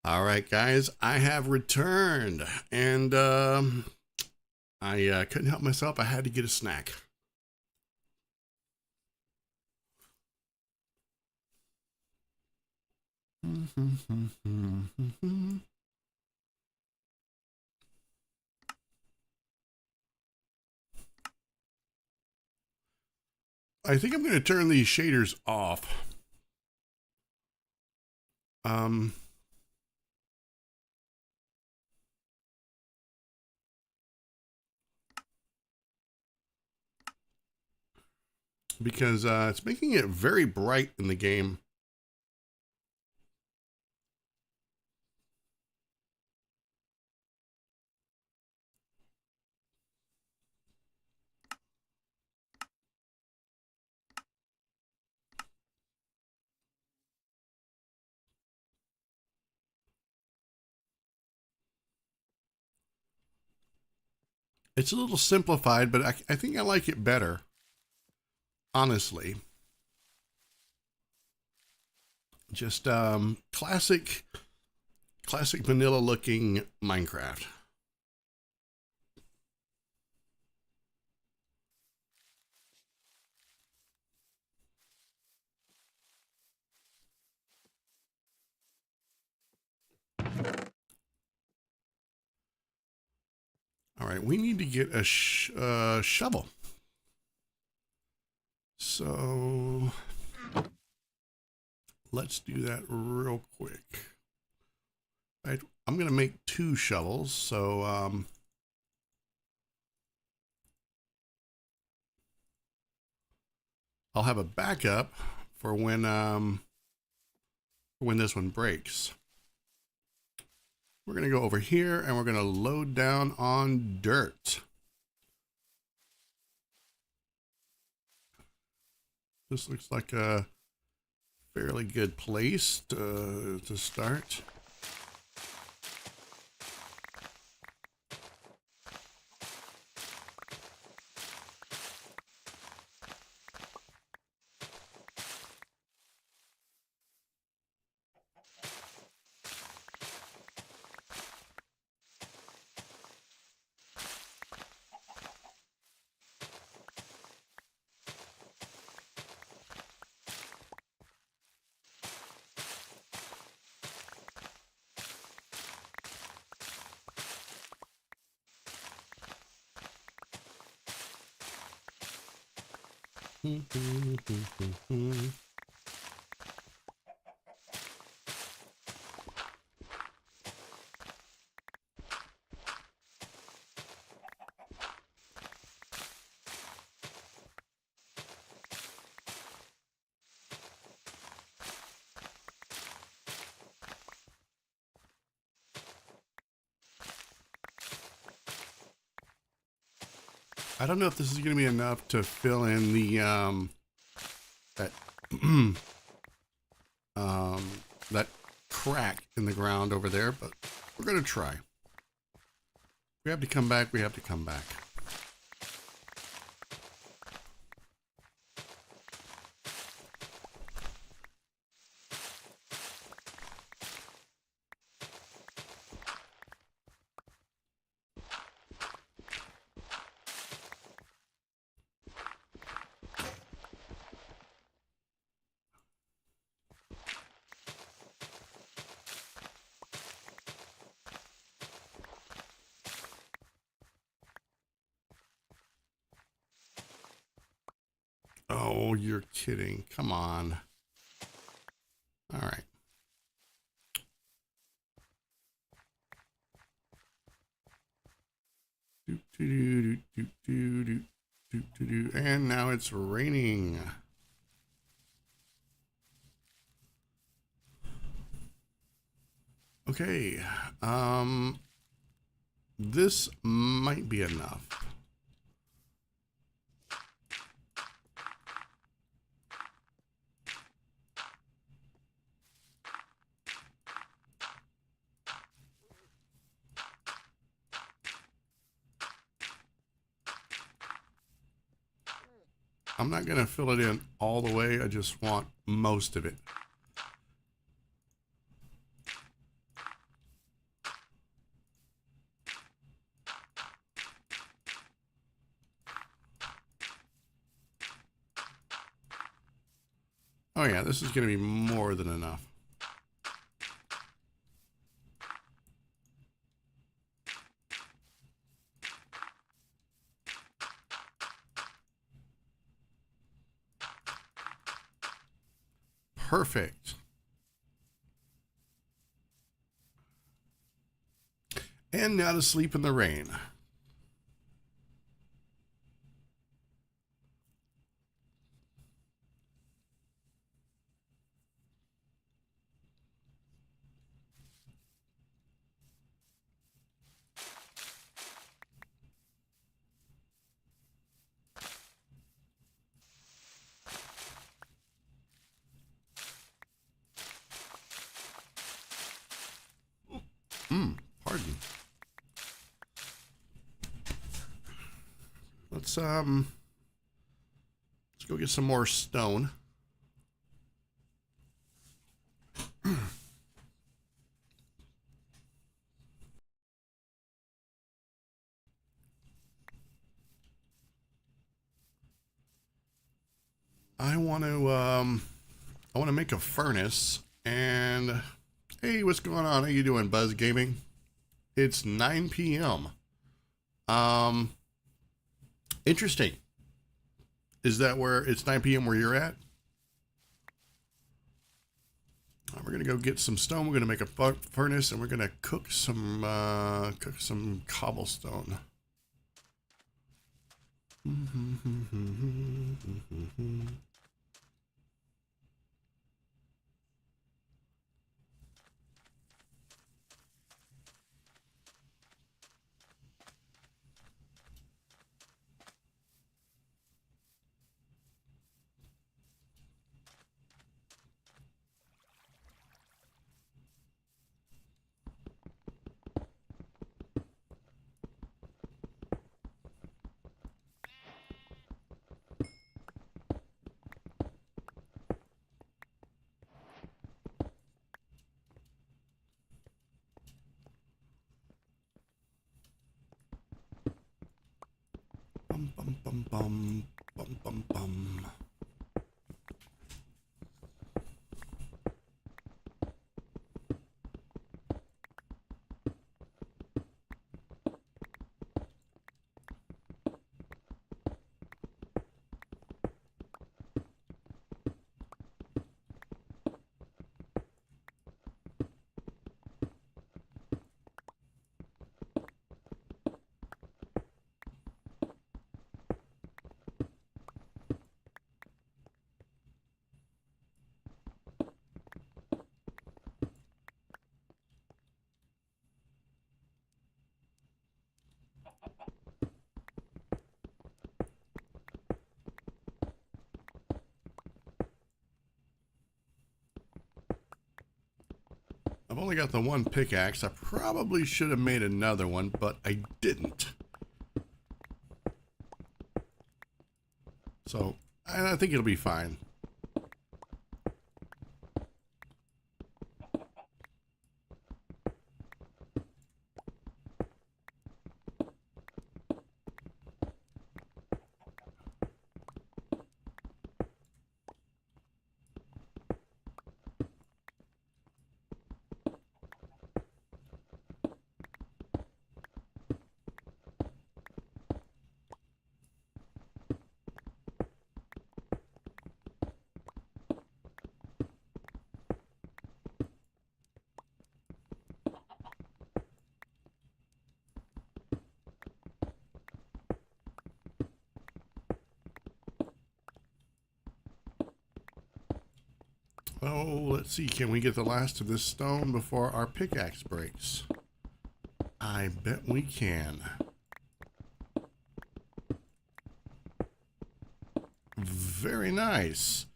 All right, guys, I have returned, and I couldn't help myself. I had to get a snack. I think I'm going to turn these shaders off. Because it's making it very bright in the game. It's a little simplified, but I think I like it better, honestly. Just classic vanilla looking Minecraft. All right, we need to get a shovel. So let's do that real quick. I'm going to make 2 shovels. So I'll have a backup for when this one breaks. We're going to go over here and we're going to load down on dirt. This looks like a fairly good place to start. I don't know if this is going to be enough to fill in the that that crack in the ground over there, but we're going to try. We have to come back. We have to come back. Oh, you're kidding. Come on. All right. And now it's raining. Okay. This might be enough. I'm not going to fill it in all the way. I just want most of it. Oh yeah, this is going to be more than enough. Perfect. And now to sleep in the rain. Pardon. Let's go get some more stone. I want to make a furnace. And hey, what's going on? How you doing, Buzz Gaming? It's 9 p.m. Interesting. Is that where it's 9 p.m. where you're at? We're gonna go get some stone. We're gonna make a furnace, and we're gonna cook some cobblestone. Bum, bum, bum, bum, bum, bum, bum. I've only got the one pickaxe. I probably should have made another one, but I didn't. So I think it'll be fine. Oh, let's see. Can we get the last of this stone before our pickaxe breaks? I bet we can. Very nice.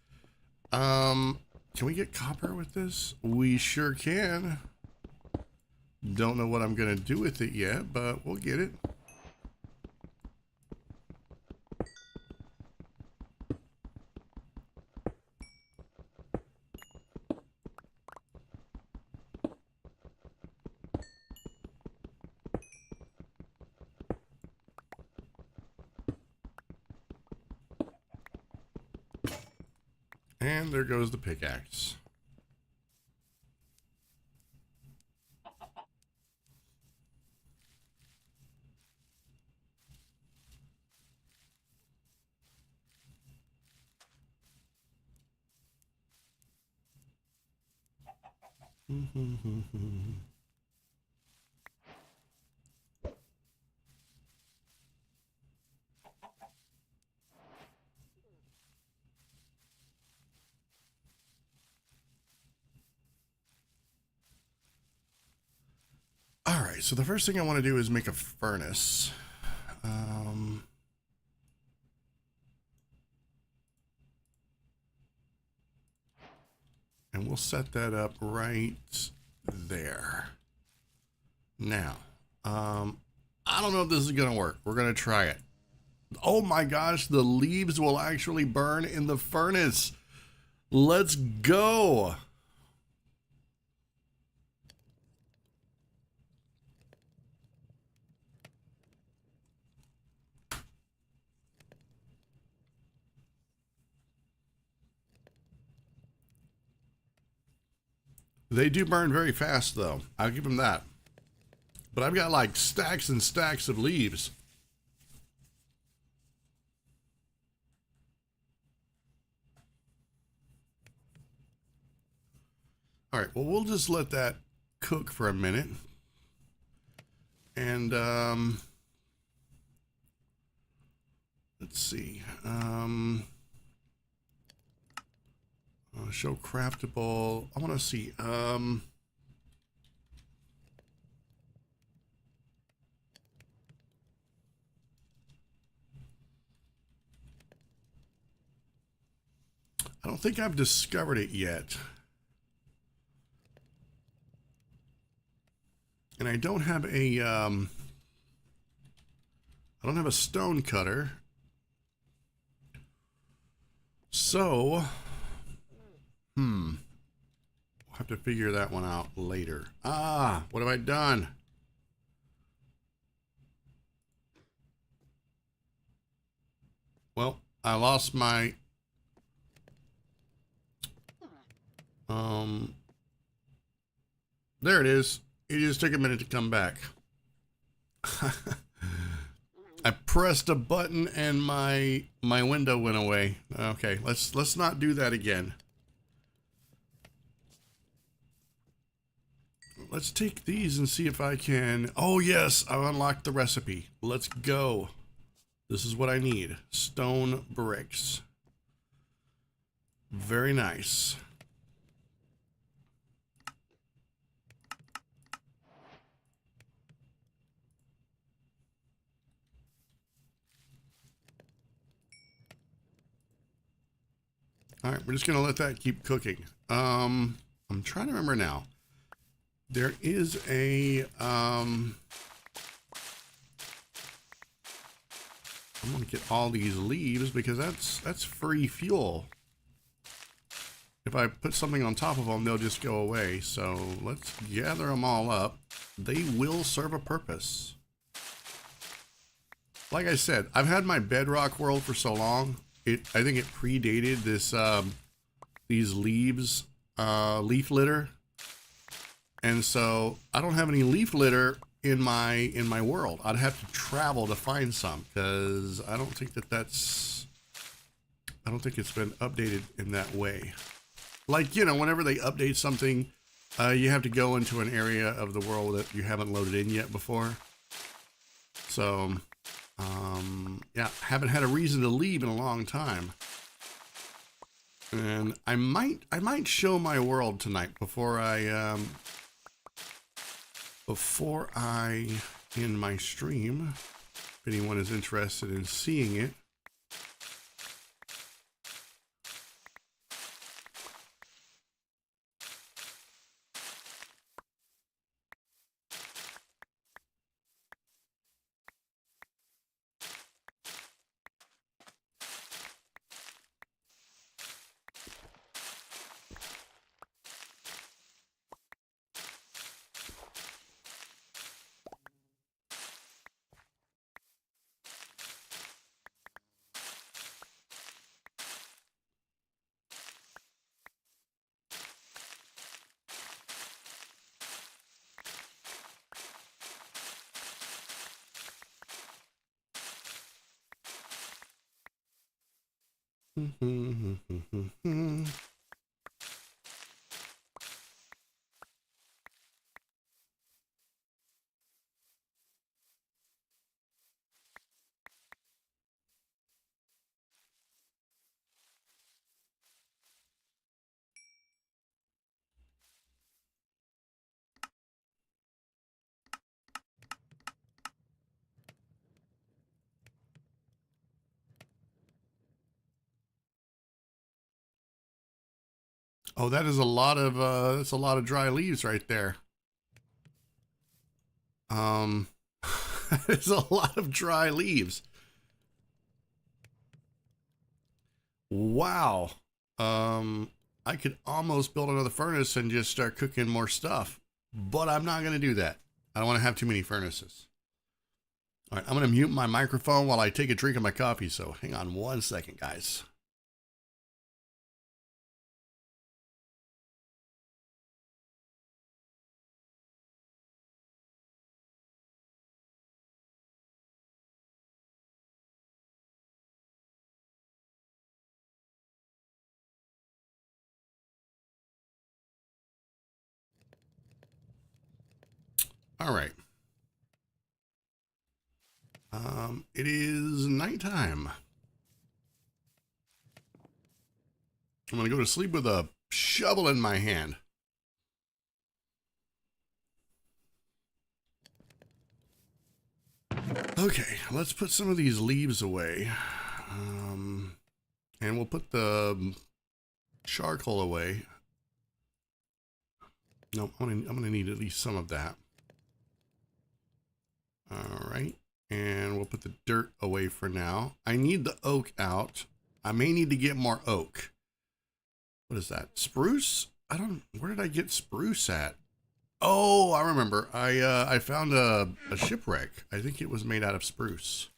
Can we get copper with this? We sure can. Don't know what I'm going to do with it yet, but we'll get it. And there goes the pickaxe. All right, so the first thing I want to do is make a furnace. And we'll set that up right there. Now, I don't know if this is going to work. We're going to try it. Oh my gosh, the leaves will actually burn in the furnace. Let's go. They do burn very fast, though. I'll give them that. But I've got like stacks and stacks of leaves. All right, well, we'll just let that cook for a minute. And let's see. Show craftable. I want to see. I don't think I've discovered it yet. And I don't have a stone cutter. So, we'll have to figure that one out later. Ah, what have I done? Well, I lost my there it is. It just took a minute to come back. I pressed a button and my window went away. Okay, let's not do that again. Let's take these and see if I can. Oh yes, I've unlocked the recipe. Let's go. This is what I need. Stone bricks. Very nice. All right, we're just gonna let that keep cooking. I'm trying to remember now. There is a I'm gonna get all these leaves because that's free fuel. If I put something on top of them, they'll just go away. So let's gather them all up. They will serve a purpose. Like I said, I've had my bedrock world for so long. I think it predated this these leaves, leaf litter, and so I don't have any leaf litter in my world. I'd have to travel to find some because I don't think it's been updated in that way. Like, you know, whenever they update something, you have to go into an area of the world that you haven't loaded in yet before. So. Yeah, haven't had a reason to leave in a long time. And I might show my world tonight before I end my stream. If anyone is interested in seeing it. Oh, that's a lot of dry leaves right there. There's a lot of dry leaves. Wow. I could almost build another furnace and just start cooking more stuff, but I'm not going to do that. I don't want to have too many furnaces. All right, I'm going to mute my microphone while I take a drink of my coffee, so hang on 1 second, guys. All right. It is nighttime. I'm going to go to sleep with a shovel in my hand. Okay, let's put some of these leaves away. And we'll put the charcoal away. No, I'm gonna need at least some of that. All right, and we'll put the dirt away for now. I need the oak out. I may need to get more oak. What is that? Spruce? Where did I get spruce at? Oh, I remember. I found a shipwreck. I think it was made out of spruce.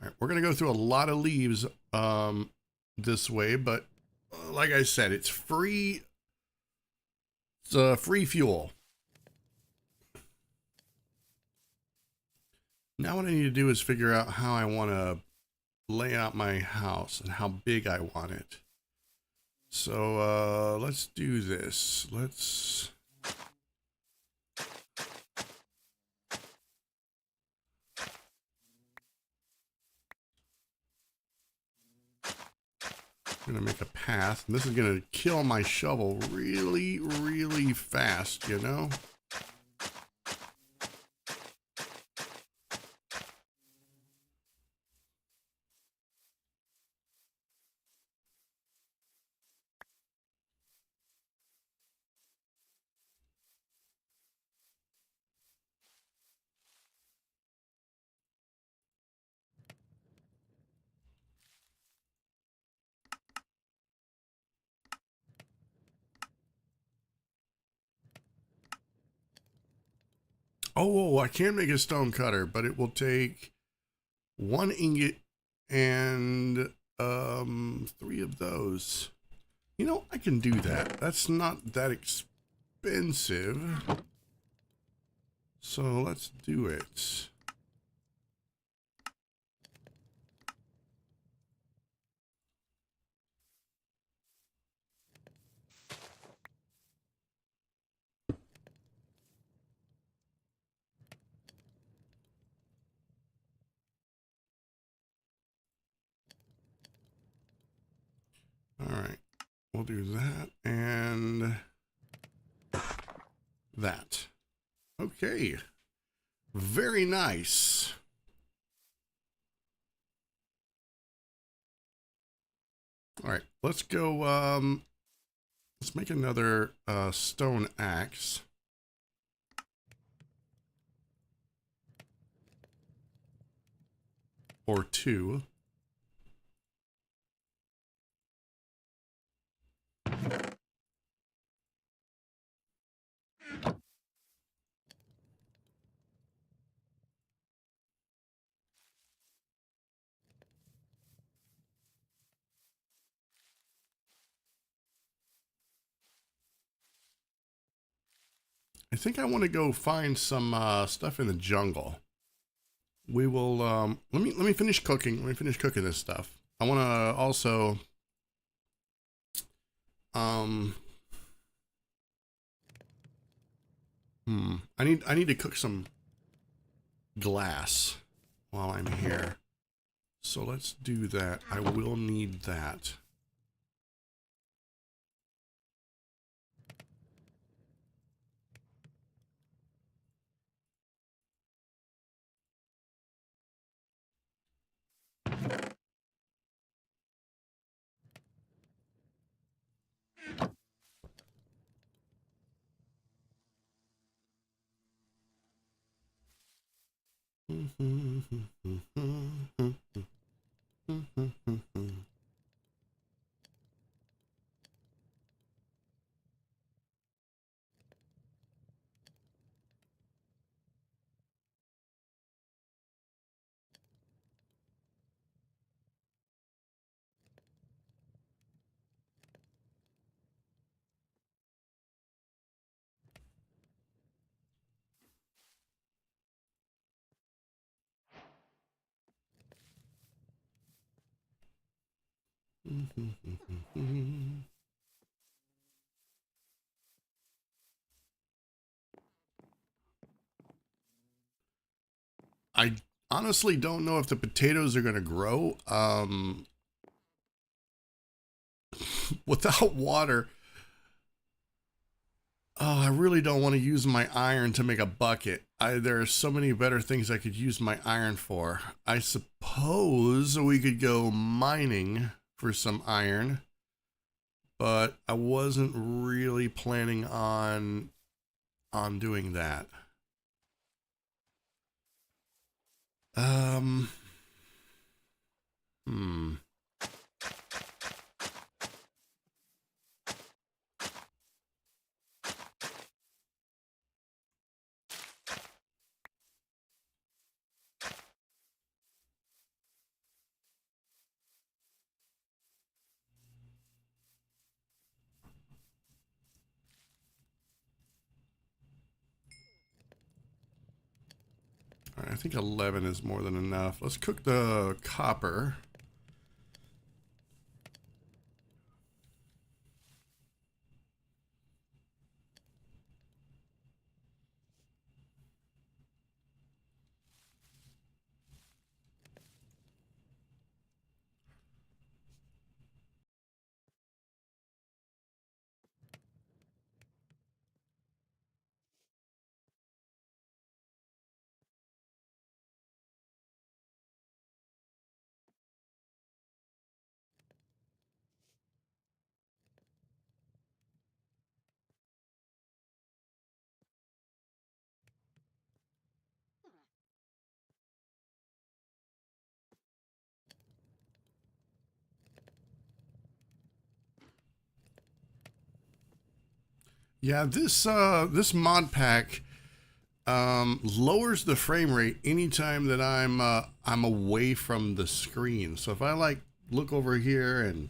All right, we're gonna go through a lot of leaves this way, but like I said, it's free. It's free fuel. Now what I need to do is figure out how I want to lay out my house and how big I want it. So let's do this. I'm gonna make a path, and this is gonna kill my shovel really, really fast, you know? Oh, I can make a stone cutter, but it will take 1 ingot and 3 of those. You know, I can do that. That's not that expensive. So let's do it. All right, we'll do that and that. Okay, very nice. All right, let's go, let's make another stone axe. Or 2. I think I want to go find some stuff in the jungle. we will let me finish cooking. Let me finish cooking this stuff. I want to also I need to cook some glass while I'm here. So let's do that. I will need that. I honestly don't know if the potatoes are going to grow without water. Oh, I really don't want to use my iron to make a bucket. There are so many better things I could use my iron for. I suppose we could go mining for some iron, but I wasn't really planning on doing that. Hmm. All right, I think 11 is more than enough. Let's cook the copper. Yeah, this mod pack lowers the frame rate anytime that I'm away from the screen. So if I like look over here and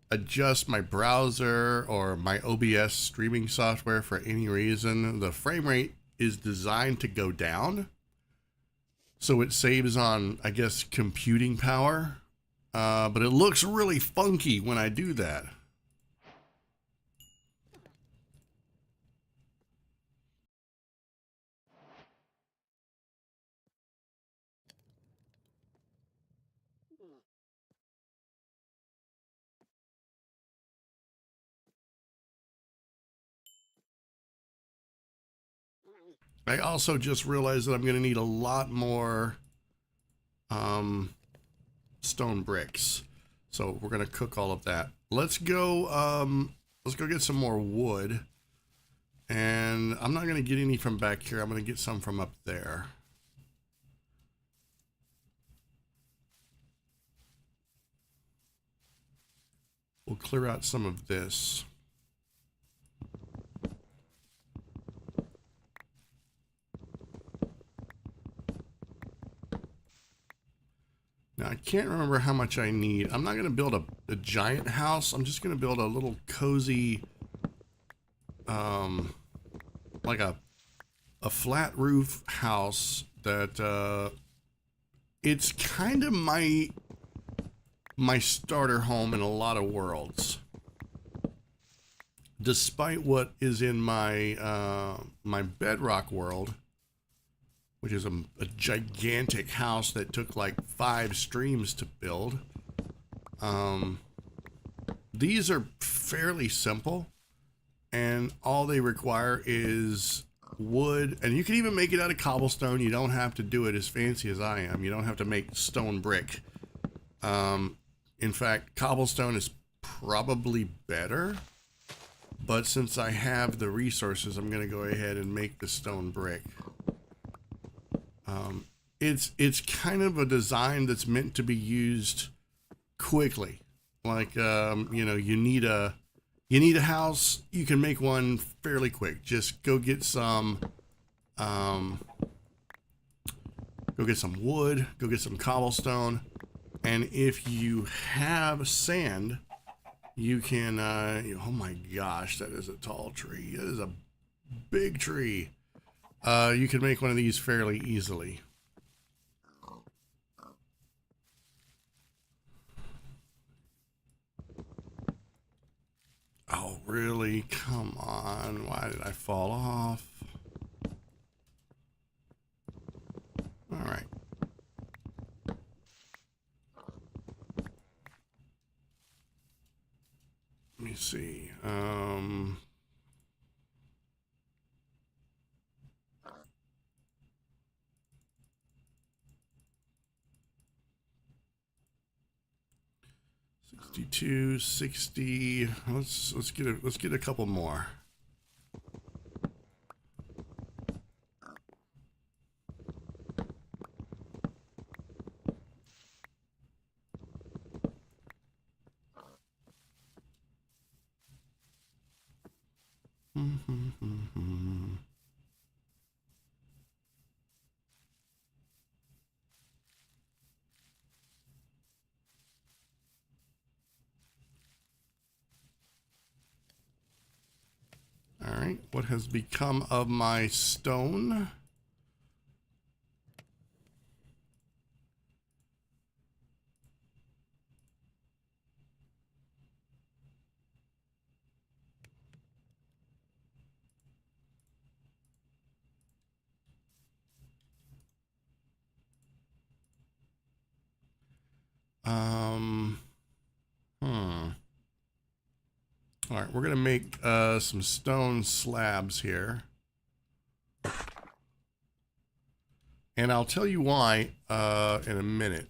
adjust my browser or my OBS streaming software for any reason, the frame rate is designed to go down. So it saves on, I guess, computing power. But it looks really funky when I do that. I also just realized that I'm going to need a lot more stone bricks. So we're going to cook all of that. Let's go get some more wood. And I'm not going to get any from back here. I'm going to get some from up there. We'll clear out some of this. Now, I can't remember how much I need. I'm not going to build a giant house. I'm just going to build a little cozy, like a flat roof house that it's kind of my starter home in a lot of worlds. Despite what is in my my bedrock world, which is a gigantic house that took like 5 streams to build. These are fairly simple, and all they require is wood, and you can even make it out of cobblestone. You don't have to do it as fancy as I am. You don't have to make stone brick. In fact, cobblestone is probably better, but since I have the resources, I'm going to go ahead and make the stone brick. It's kind of a design that's meant to be used quickly. Like, you know, you need a house, you can make one fairly quick. Just go get some wood, go get some cobblestone, and if you have sand, you can, oh my gosh, that is a tall tree. That is a big tree. You can make one of these fairly easily. Oh, really? Come on. Why did I fall off? All right. Let me see. 62, 60. Let's get a couple more. All right, what has become of my stone? All right, we're gonna make some stone slabs here, and I'll tell you why in a minute.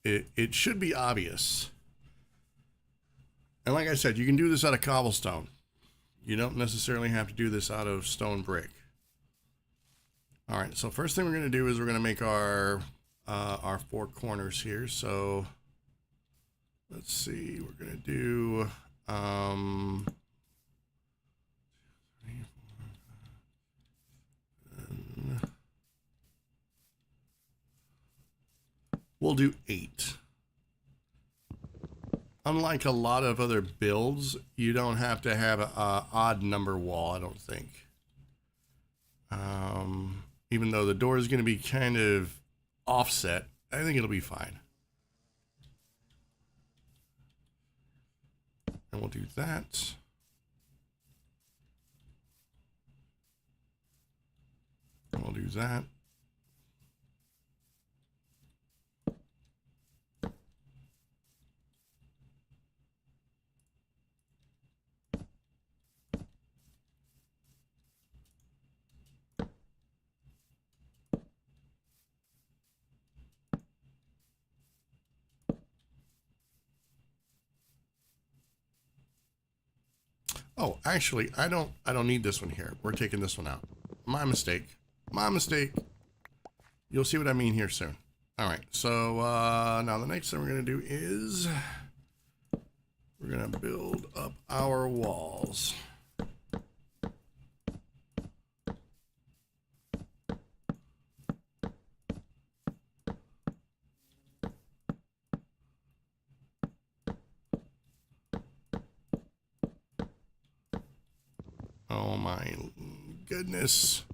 It should be obvious, and like I said, you can do this out of cobblestone. You don't necessarily have to do this out of stone brick. All right, so first thing we're gonna do is we're gonna make our 4 corners here. So let's see, we're gonna do we'll do 8. Unlike a lot of other builds, you don't have to have an odd number wall, I don't think. Even though the door is going to be kind of offset, I think it'll be fine. And we'll do that. And we'll do that. Oh, actually, I don't need this one here. We're taking this one out. My mistake. My mistake. You'll see what I mean here soon. All right, so now the next thing we're going to do is we're going to build up our walls. Oh my goodness.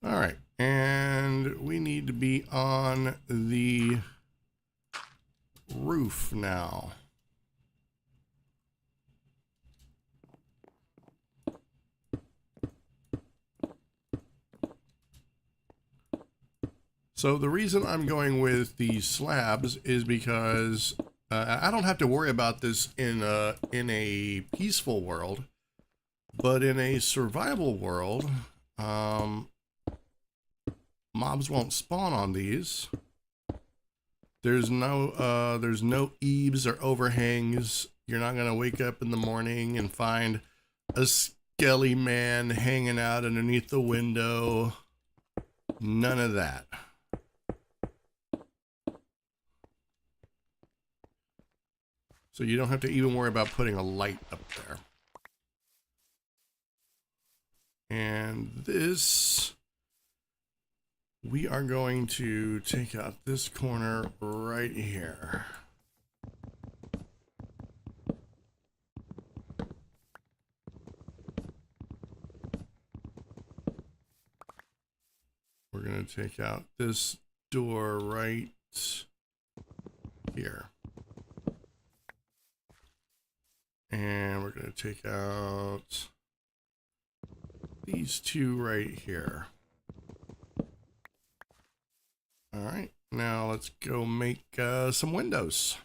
All right, and we need to be on the roof now. So the reason I'm going with these slabs is because I don't have to worry about this in a peaceful world, but in a survival world, mobs won't spawn on these. There's no eaves or overhangs. You're not gonna wake up in the morning and find a skelly man hanging out underneath the window. None of that. So you don't have to even worry about putting a light up there. And this, we are going to take out this corner right here. We're going to take out this door right here. And we're going to take out these two right here. All right, now let's go make some windows.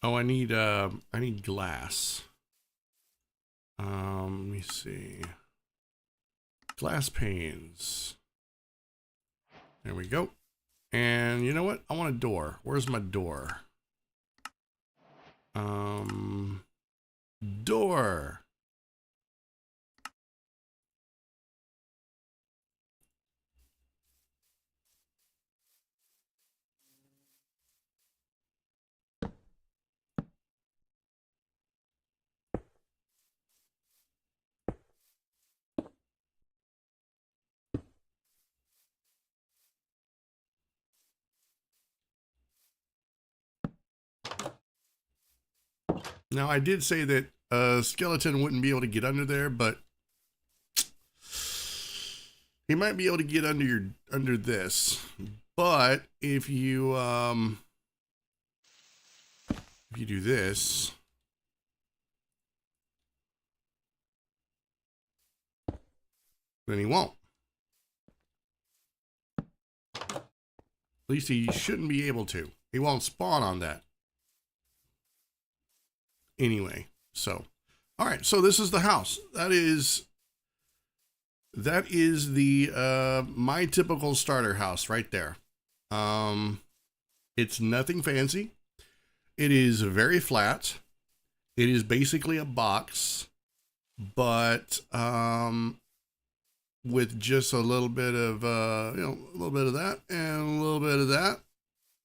Oh, I need glass. Let me see. Glass panes. There we go. And you know what? I want a door. Where's my door? Door. Now, I did say that a skeleton wouldn't be able to get under there, but he might be able to get under this. But if you do this, then he won't. At least he shouldn't be able to. He won't spawn on that. Anyway, so, all right, so this is the house. That is the my typical starter house right there. It's nothing fancy. It is very flat. It is basically a box, but with just a little bit of a little bit of that and a little bit of that.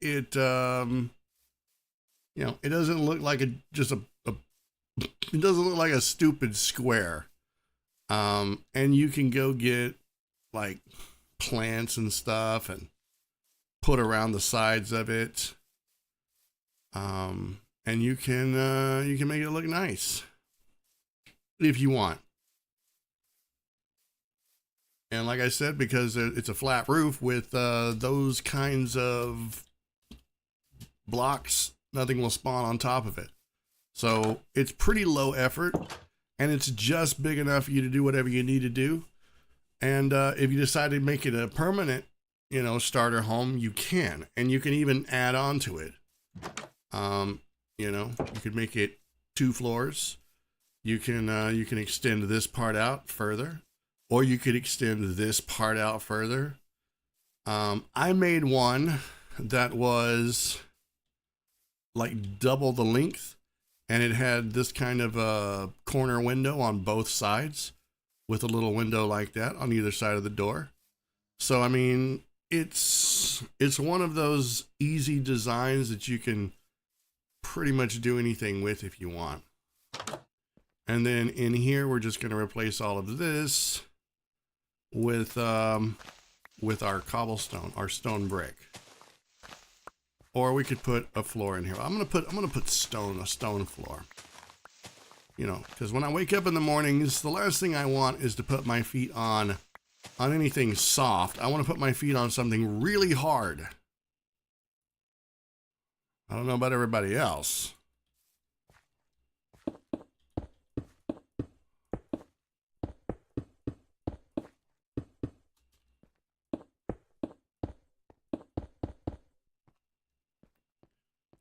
It it doesn't look like it doesn't look like a stupid square. And you can go get like plants and stuff and put around the sides of it. And you can make it look nice if you want. And like I said, because it's a flat roof with those kinds of blocks, nothing will spawn on top of it. So it's pretty low effort, and it's just big enough for you to do whatever you need to do. And if you decide to make it a permanent, starter home, you can, and you can even add on to it. You could make it 2 floors. You can extend this part out further, or you could extend this part out further. I made one that was like double the length, and it had this kind of a corner window on both sides with a little window like that on either side of the door. So I mean, it's one of those easy designs that you can pretty much do anything with if you want. And then in here, we're just going to replace all of this with our cobblestone, our stone brick. Or we could put a floor in here. I'm gonna put a stone floor. You know, because when I wake up in the mornings, the last thing I want is to put my feet on anything soft. I want to put my feet on something really hard. I don't know about everybody else.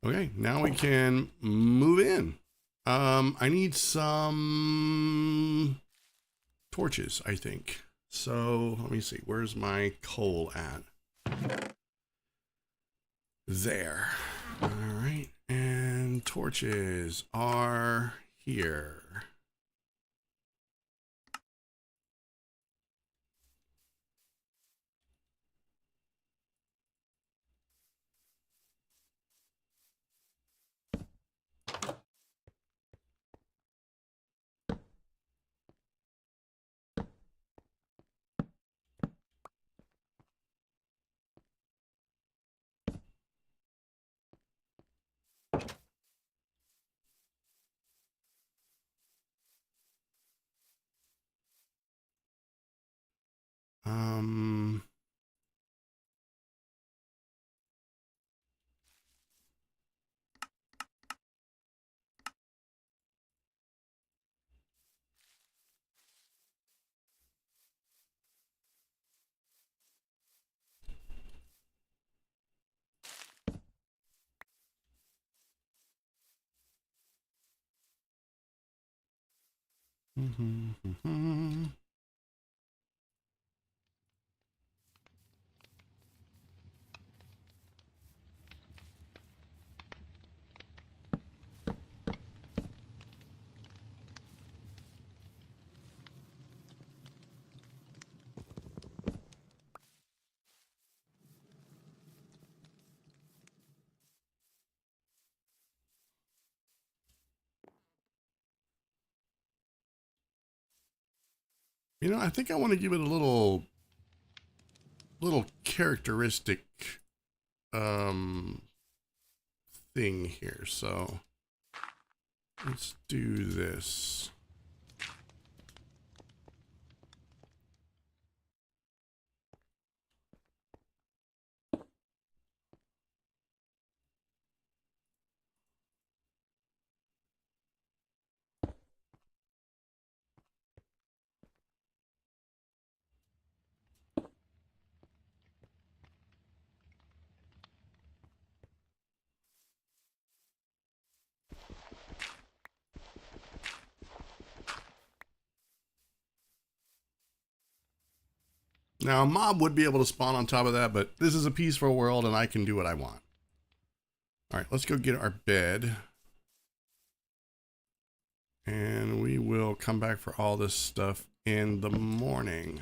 Okay, now we can move in. I need some torches, I think. So let me see, where's my coal at? There. All right, and torches are here. Um, you know, I think I want to give it a little characteristic thing here. So let's do this. Now, a mob would be able to spawn on top of that, but this is a peaceful world and I can do what I want. All right, let's go get our bed. And we will come back for all this stuff in the morning.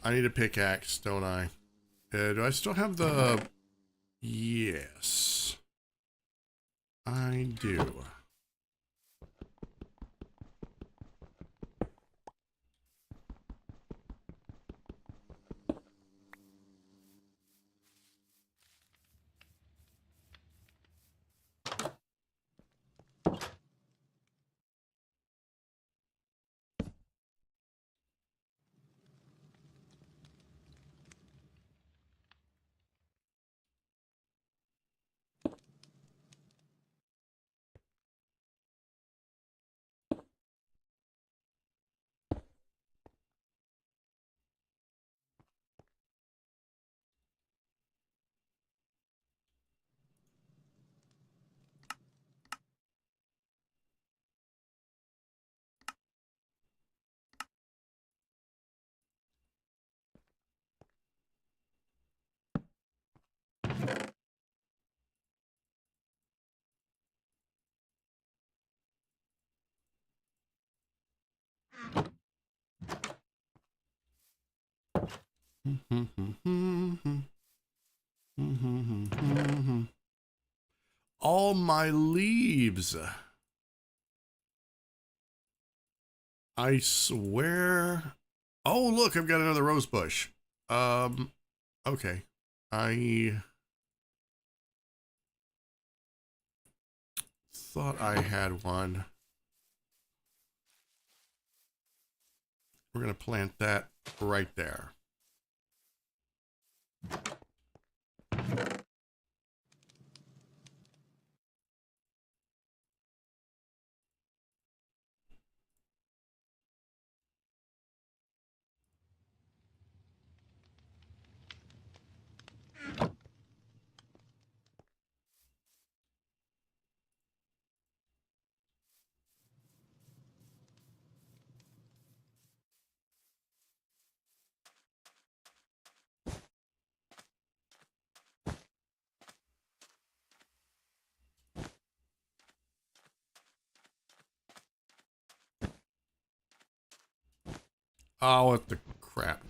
I need a pickaxe, don't I? Do I still have the... Yes. I do. All my leaves. I swear. Oh, look, I've got another rose bush. Okay. I thought I had one. We're going to plant that right there. Oh, what the crap.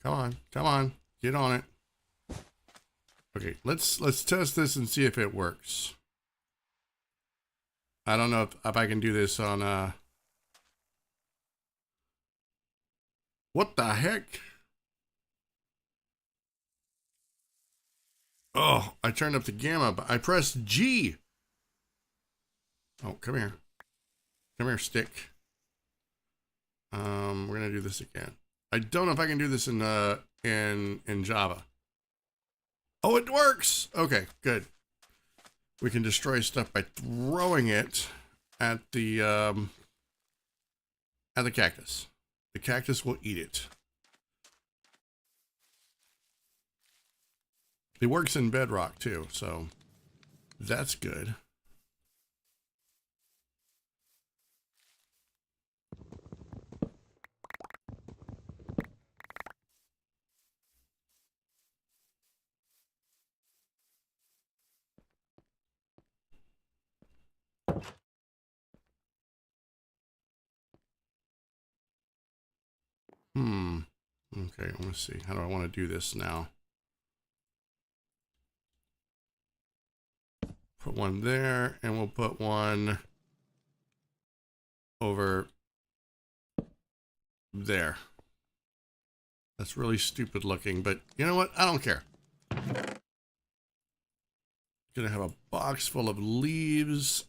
Come on, get on it. Okay, let's test this and see if it works. I don't know if I can do this on what the heck? Oh, I turned up the gamma, but I pressed G. Oh, come here. Come here, stick. We're gonna do this again. I don't know if I can do this in Java. Oh, it works. Okay, good. We can destroy stuff by throwing it at the cactus. The cactus will eat it. It works in Bedrock too, so that's good. Okay, let me see. How do I want to do this now? Put one there, and we'll put one over there. That's really stupid looking, but you know what? I don't care. Gonna have a box full of leaves.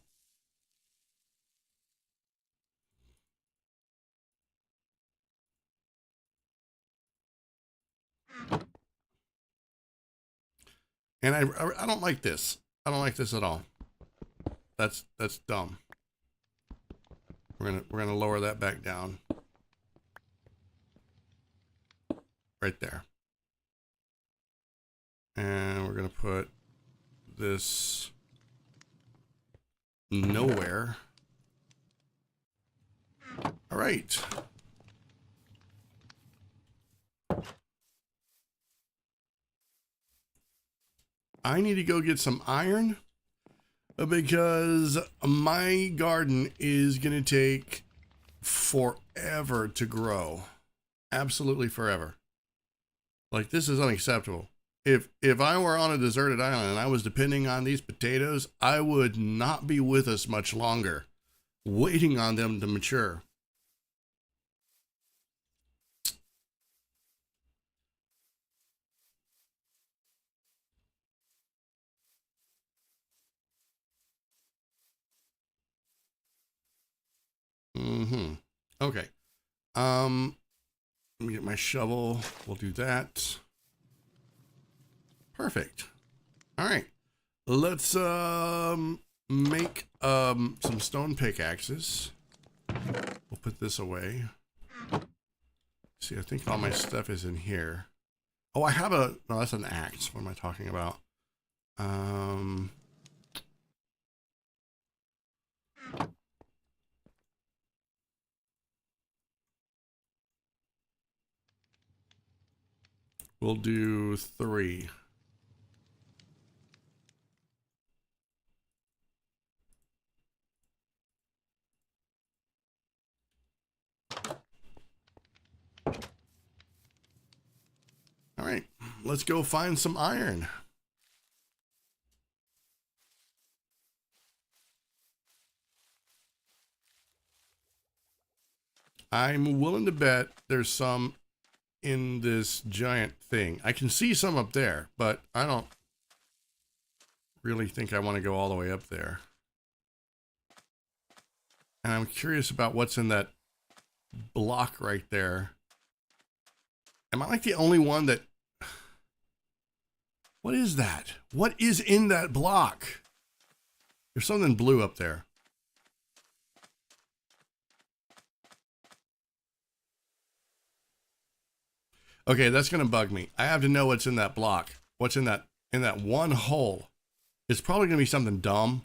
And I don't like this. I don't like this at all. That's dumb. We're gonna lower that back down. Right there. And we're gonna put this nowhere. All right. I need to go get some iron because my garden is going to take forever to grow. Absolutely forever. Like, this is unacceptable. If I were on a deserted island and I was depending on these potatoes, I would not be with us much longer, waiting on them to mature. Okay. Let me get my shovel. We'll do that. Perfect. All right. Let's make some stone pickaxes. We'll put this away. See, I think all my stuff is in here. Oh, I have no, that's an axe. What am I talking about? We'll do 3. let's go find some iron. I'm willing to bet there's some in this giant thing. I can see some up there, but I don't really think I want to go all the way up there. And I'm curious about what's in that block right there. Am I like the only one that... What is that? What is in that block? There's something blue up there. Okay, that's gonna bug me. I have to know what's in that block. What's in that one hole. It's probably gonna be something dumb.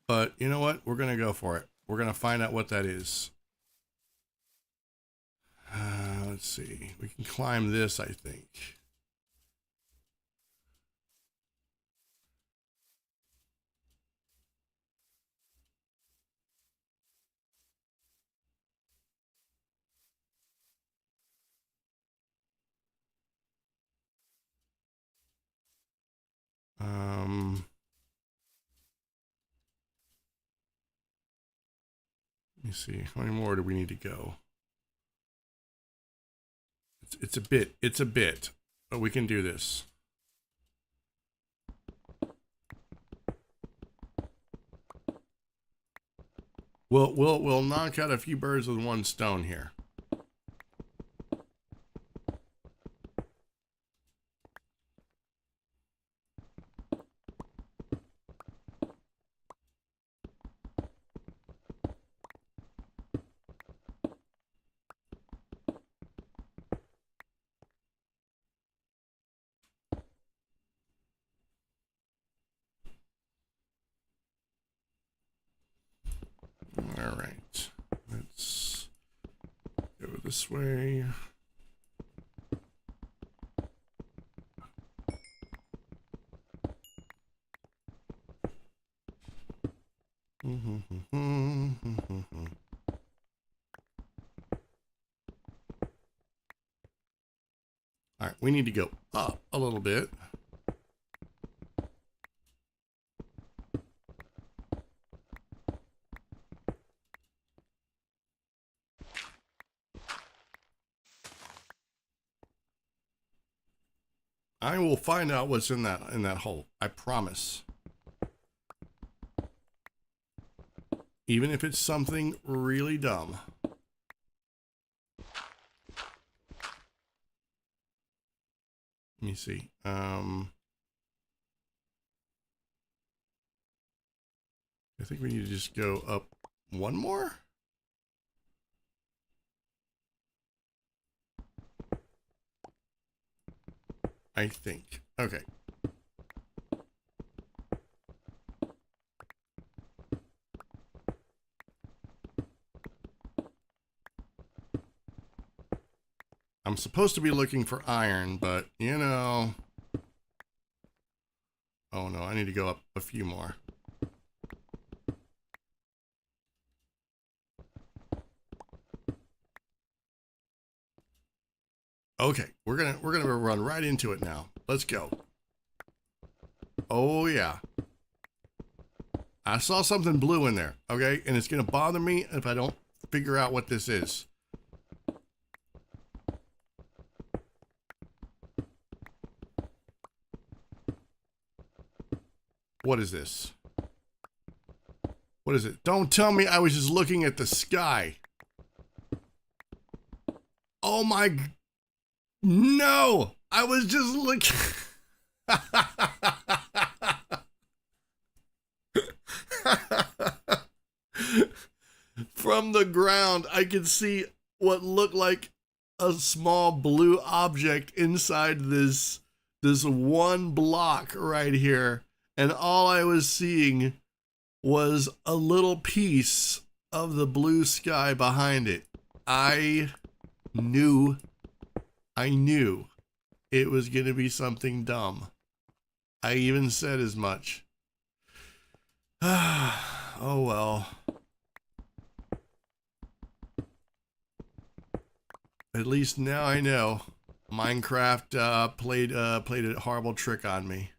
But you know what? We're gonna go for it. We're gonna find out what that is. Let's see. We can climb this, I think. Let me see. How many more do we need to go? It's a bit, but we can do this. We'll knock out a few birds with one stone here. All right, let's go this way. All right, we need to go up a little bit. I will find out what's in that hole. I promise. Even if it's something really dumb. Let me see. I think we need to just go up one more. I think. Okay. I'm supposed to be looking for iron, but you know. Oh no, I need to go up a few more. Okay, we're gonna run right into it now. Let's go. Oh yeah. I saw something blue in there, okay? And it's gonna bother me if I don't figure out what this is. What is this? What is it? Don't tell me I was just looking at the sky. Oh my... No! I was just looking... From the ground, I could see what looked like a small blue object inside this one block right here. And all I was seeing was a little piece of the blue sky behind it. I knew it was going to be something dumb. I even said as much. Oh well. At least now I know. Minecraft played a horrible trick on me.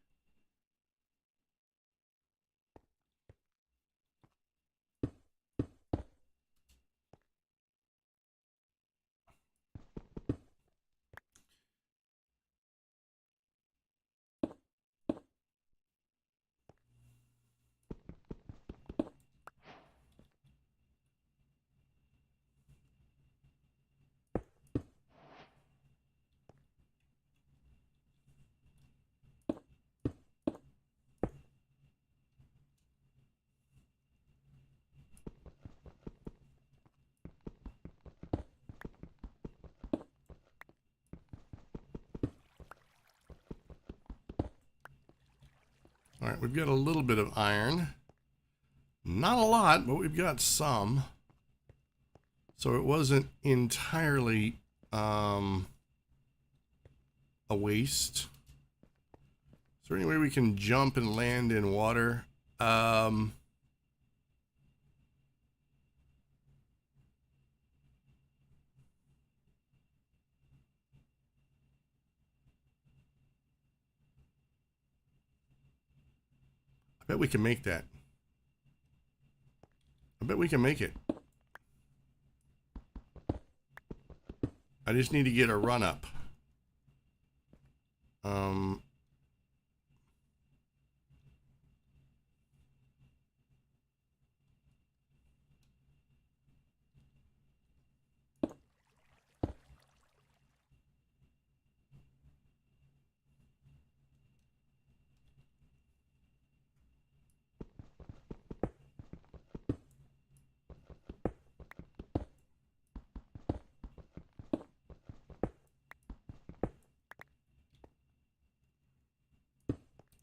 All right, we've got a little bit of iron. Not a lot, but we've got some. So it wasn't entirely a waste. Is there any way we can jump and land in water? I bet we can make that. I bet we can make it. I just need to get a run up.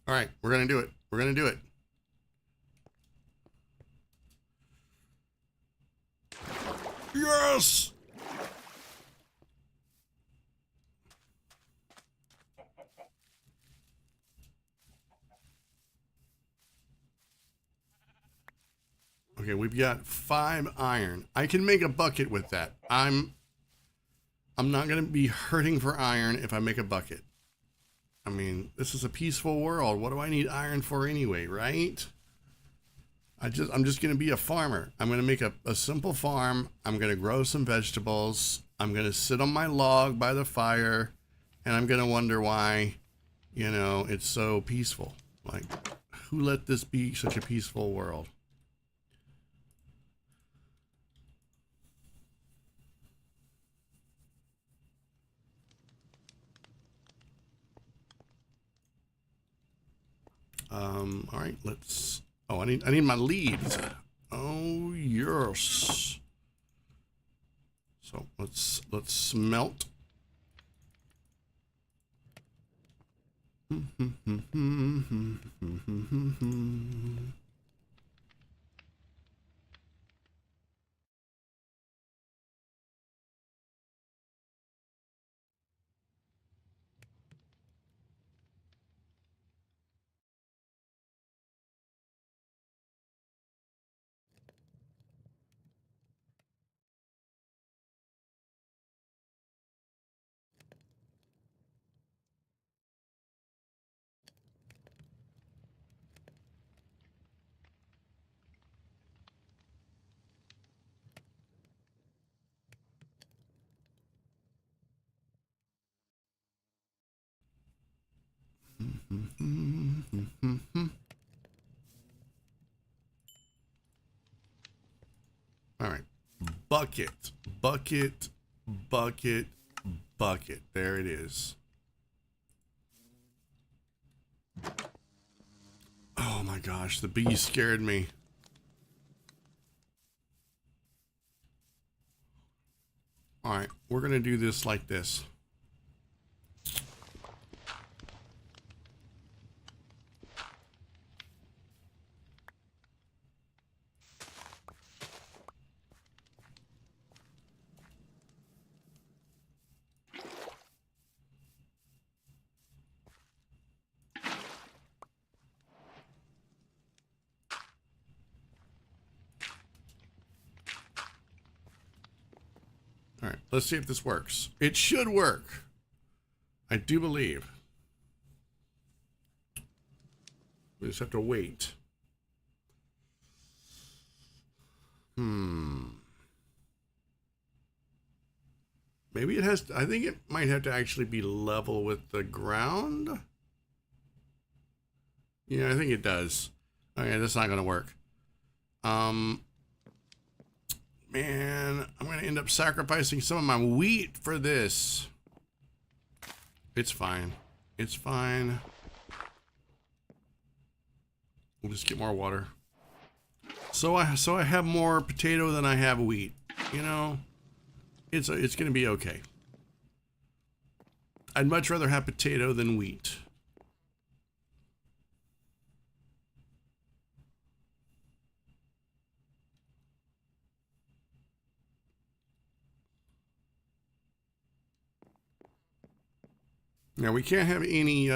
All right, we're gonna do it. We're gonna do it. Yes! Okay, we've got 5 iron. I can make a bucket with that. I'm not gonna be hurting for iron if I make a bucket. I mean, this is a peaceful world. What do I need iron for anyway, right? I'm just gonna be a farmer. I'm gonna make a simple farm. I'm gonna grow some vegetables. I'm gonna sit on my log by the fire, and I'm gonna wonder why, you know, it's so peaceful. Like, who let this be such a peaceful world? All right, let's. Oh, I need my leaves. Oh yes. So let's smelt. All right, bucket, bucket, bucket, bucket. There it is. Oh my gosh, the bee scared me. All right, we're gonna do this like this. All right, let's see if this works. It should work. I do believe. We just have to wait. Maybe it has, I think it might have to actually be level with the ground. Yeah, I think it does. Okay, that's not gonna work. Man, I'm gonna end up sacrificing some of my wheat for this. It's fine. It's fine. We'll just get more water. So I have more potato than I have wheat. You know, it's gonna be okay. I'd much rather have potato than wheat. Now we can't have any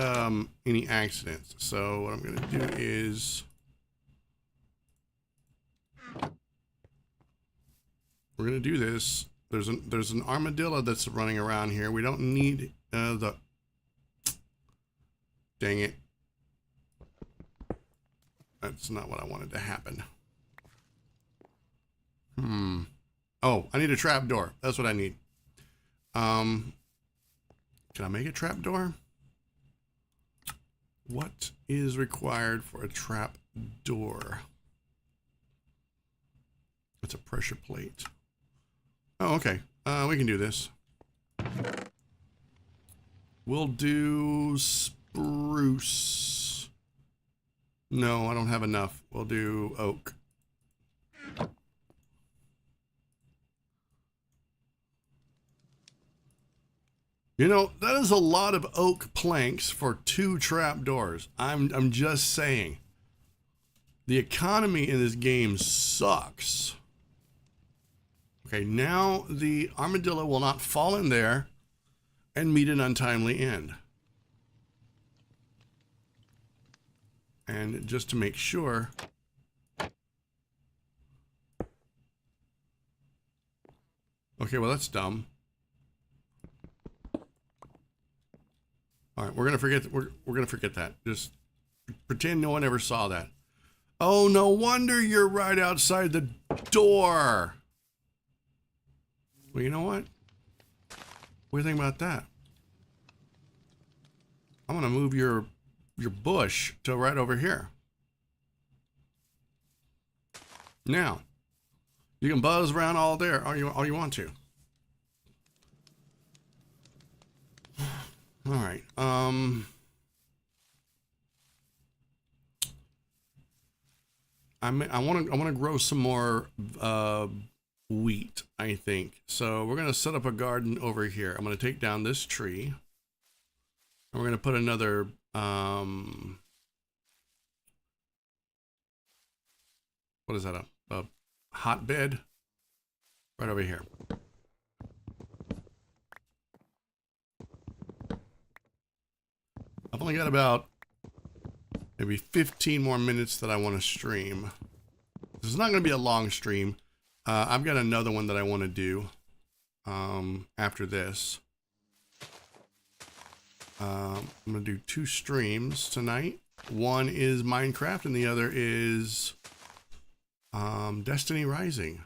accidents. So what I'm gonna do is we're gonna do this. There's an armadillo that's running around here. We don't need the. Dang it. That's not what I wanted to happen. Oh, I need a trap door. That's what I need. Can I make a trap door? What is required for a trap door? It's a pressure plate. Oh, okay. We can do this. We'll do spruce. No, I don't have enough. We'll do oak. You know, that is a lot of oak planks for 2 trap doors. I'm just saying. The economy in this game sucks. Okay, now the armadillo will not fall in there and meet an untimely end. And just to make sure, okay, well that's dumb. All right, we're gonna forget. We're gonna forget that. Just pretend no one ever saw that. Oh, no wonder you're right outside the door. Well, you know what? What do you think about that? I'm gonna move your bush to right over here. Now, you can buzz around all there all you want to. All right. I want to grow some more wheat, I think. So we're going to set up a garden over here. I'm going to take down this tree. And we're going to put another what is that, a hotbed right over here. I've only got about maybe 15 more minutes that I want to stream. This is not going to be a long stream. I've got another one that I want to do after this. I'm going to do 2 streams tonight. One is Minecraft and the other is Destiny Rising.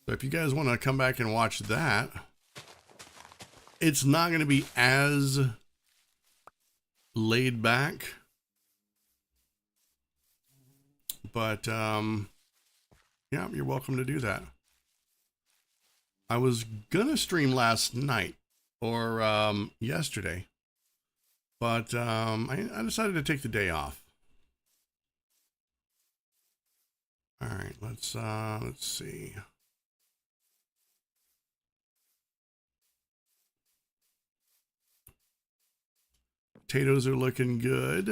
So if you guys want to come back and watch that, it's not going to be as laid back, but yeah, you're welcome to do that. I was gonna stream last night or yesterday, but I decided to take the day off. All right, let's see. Potatoes are looking good.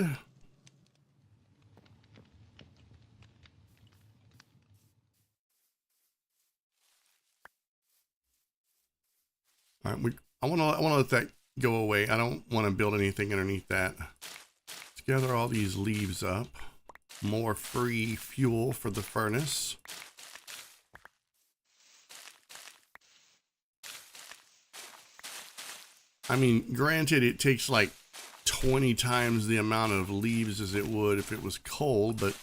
All right, I want to let that go away. I don't want to build anything underneath that. Let's gather all these leaves up. More free fuel for the furnace. I mean, granted, it takes like 20 times the amount of leaves as it would if it was cold, but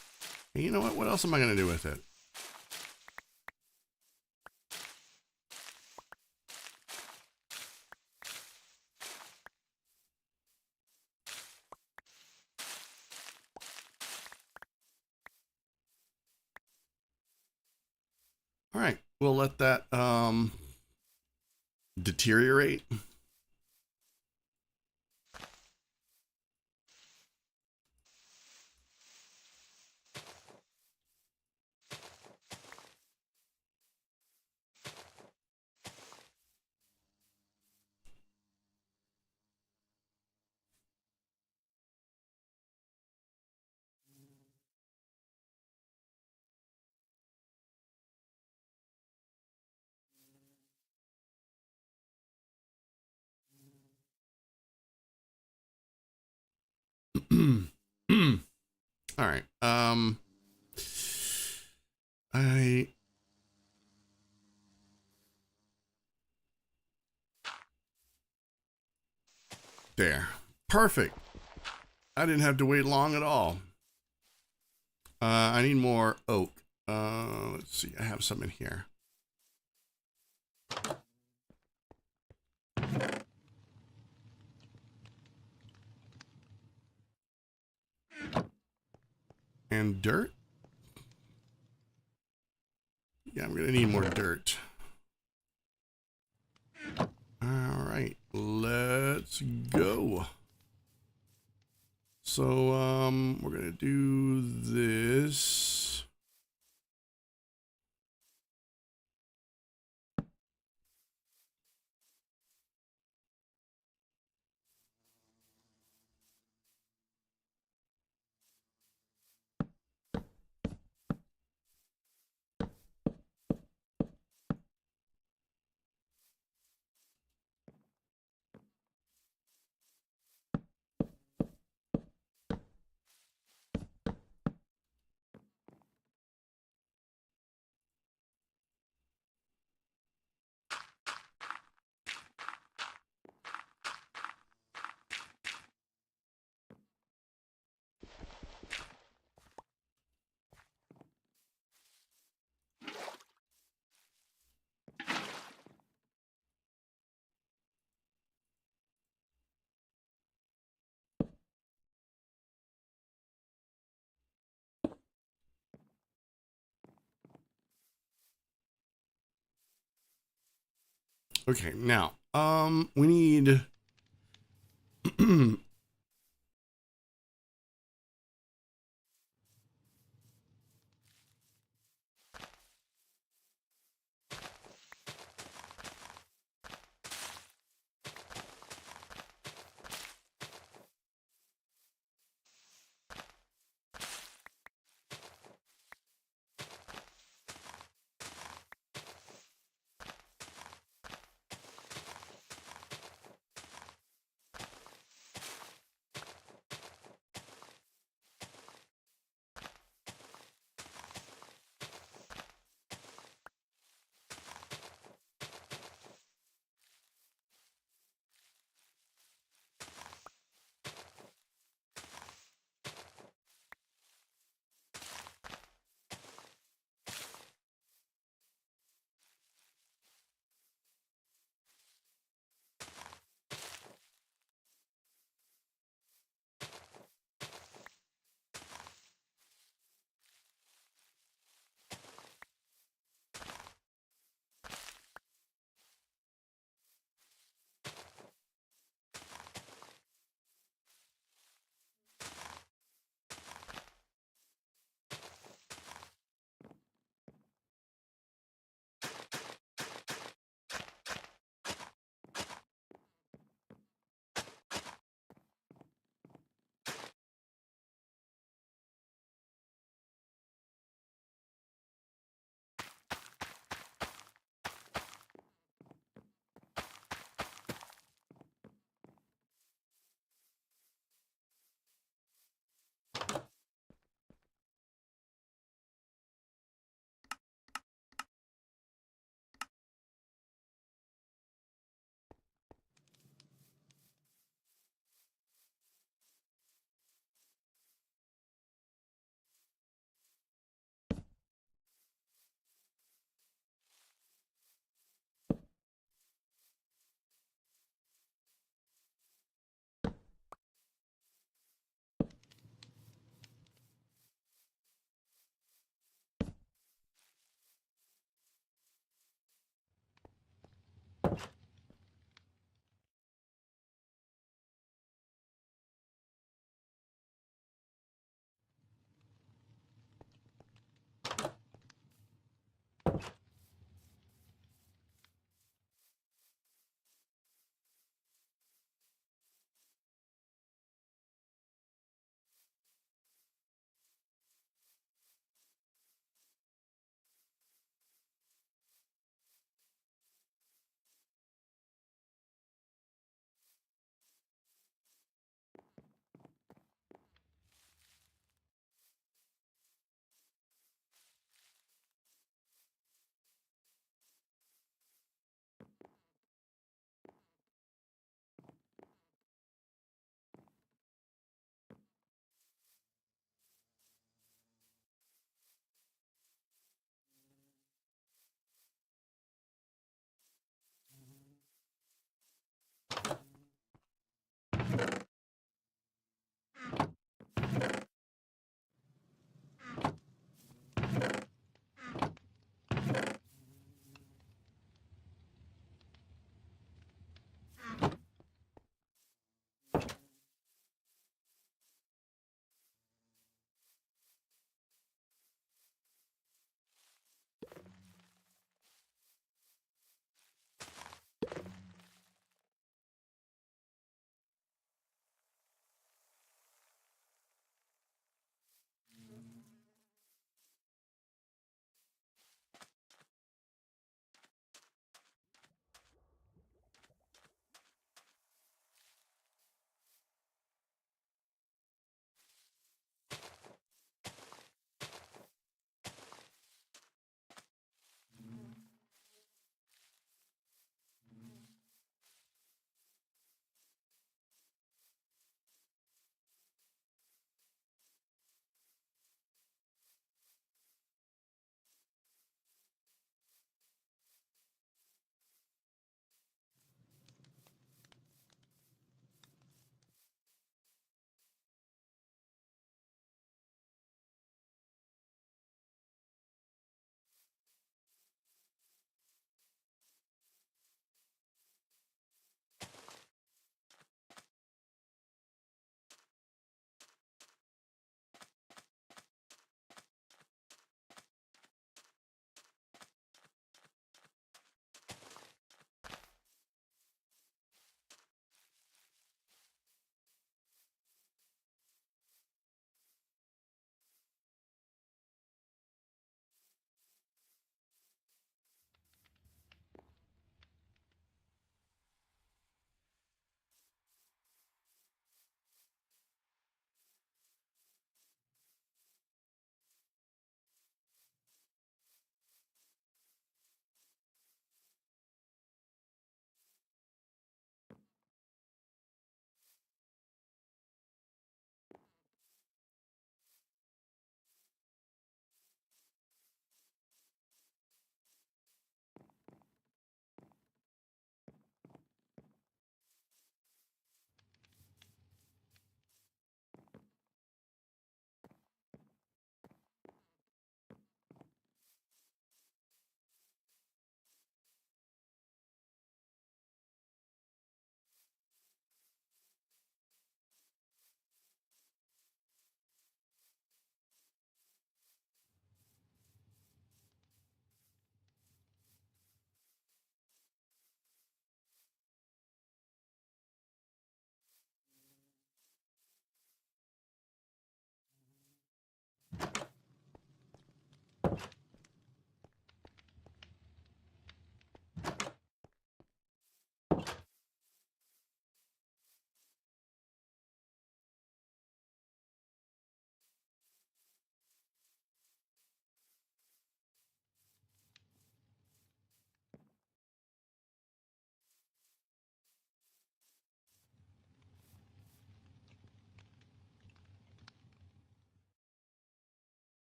hey, you know what? What else am I going to do with it? All right, we'll let that deteriorate. All right. I there. Perfect. I didn't have to wait long at all. I need more oak. Let's see. I have some in here. And dirt. Yeah, I'm gonna need more dirt. All right, let's go. So we're gonna do this. Okay, now we need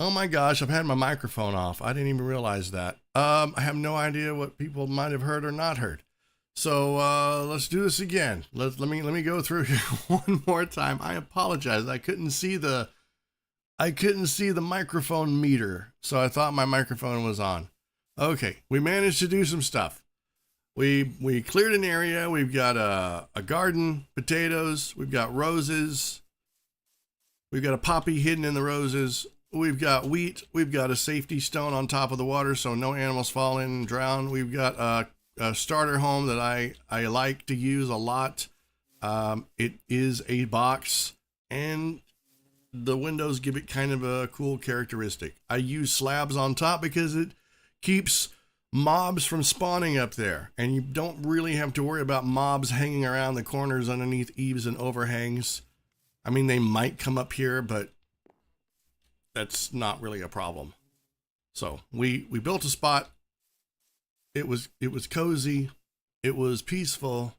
Oh my gosh, I've had my microphone off. I didn't even realize that. I have no idea what people might have heard or not heard. So let's do this again. Let me go through here one more time. I apologize. I couldn't see the microphone meter, so I thought my microphone was on. Okay, we managed to do some stuff. We cleared an area. We've got a garden, potatoes. We've got roses. We've got a poppy hidden in the roses. We've got wheat. We've got a safety stone on top of the water so no animals fall in and drown. We've got a starter home that I like to use a lot. It is a box, and the windows give it kind of a cool characteristic. I use slabs on top because it keeps mobs from spawning up there, and you don't really have to worry about mobs hanging around the corners underneath eaves and overhangs. I mean, they might come up here, but that's not really a problem. So we built a spot. It was cozy. It was peaceful.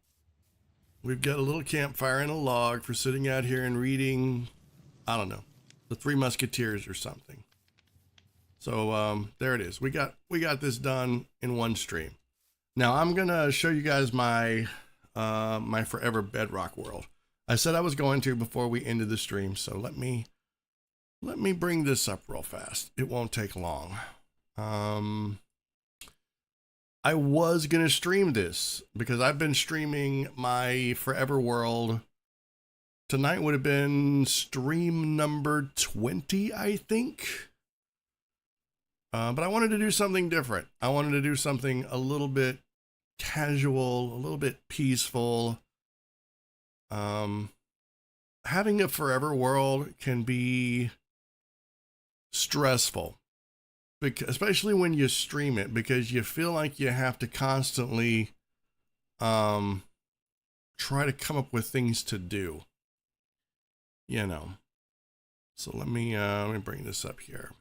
We've got a little campfire and a log for sitting out here and reading, I don't know, the Three Musketeers or something. So there it is. We got this done in one stream. Now I'm gonna show you guys my my forever bedrock world. I said I was going to before we ended the stream, so let me bring this up real fast. It won't take long. I was gonna stream this because I've been streaming my forever world. Tonight would have been stream number 20, I think. But I wanted to do something different. I wanted to do something a little bit casual, a little bit peaceful. Having a forever world can be stressful, especially when you stream it, because you feel like you have to constantly try to come up with things to do, you know. So let me bring this up here.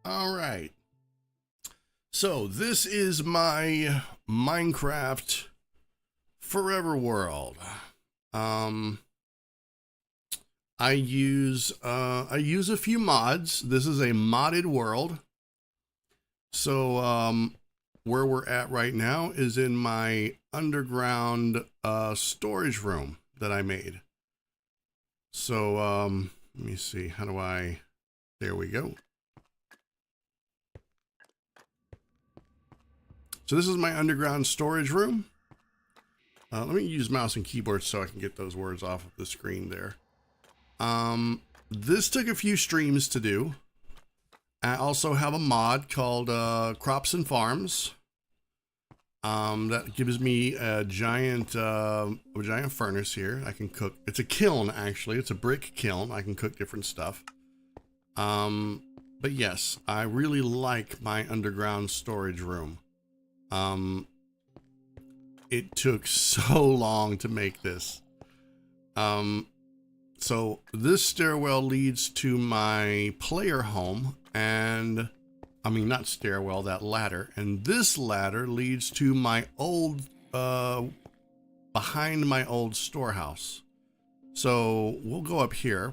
All right. So this is my Minecraft forever world. I use a few mods. This is a modded world. So where we're at right now is in my underground storage room that I made. So let me see, how do I, there we go. So this is my underground storage room. Let me use mouse and keyboard so I can get those words off of the screen there. This took a few streams to do. I also have a mod called Crops and Farms. That gives me a giant furnace here. I can cook. It's a kiln, actually. It's a brick kiln. I can cook different stuff. But yes, I really like my underground storage room. It took so long to make this. So this stairwell leads to my player home, and I mean, not stairwell, that ladder. And this ladder leads to my old, behind my old storehouse. So we'll go up here.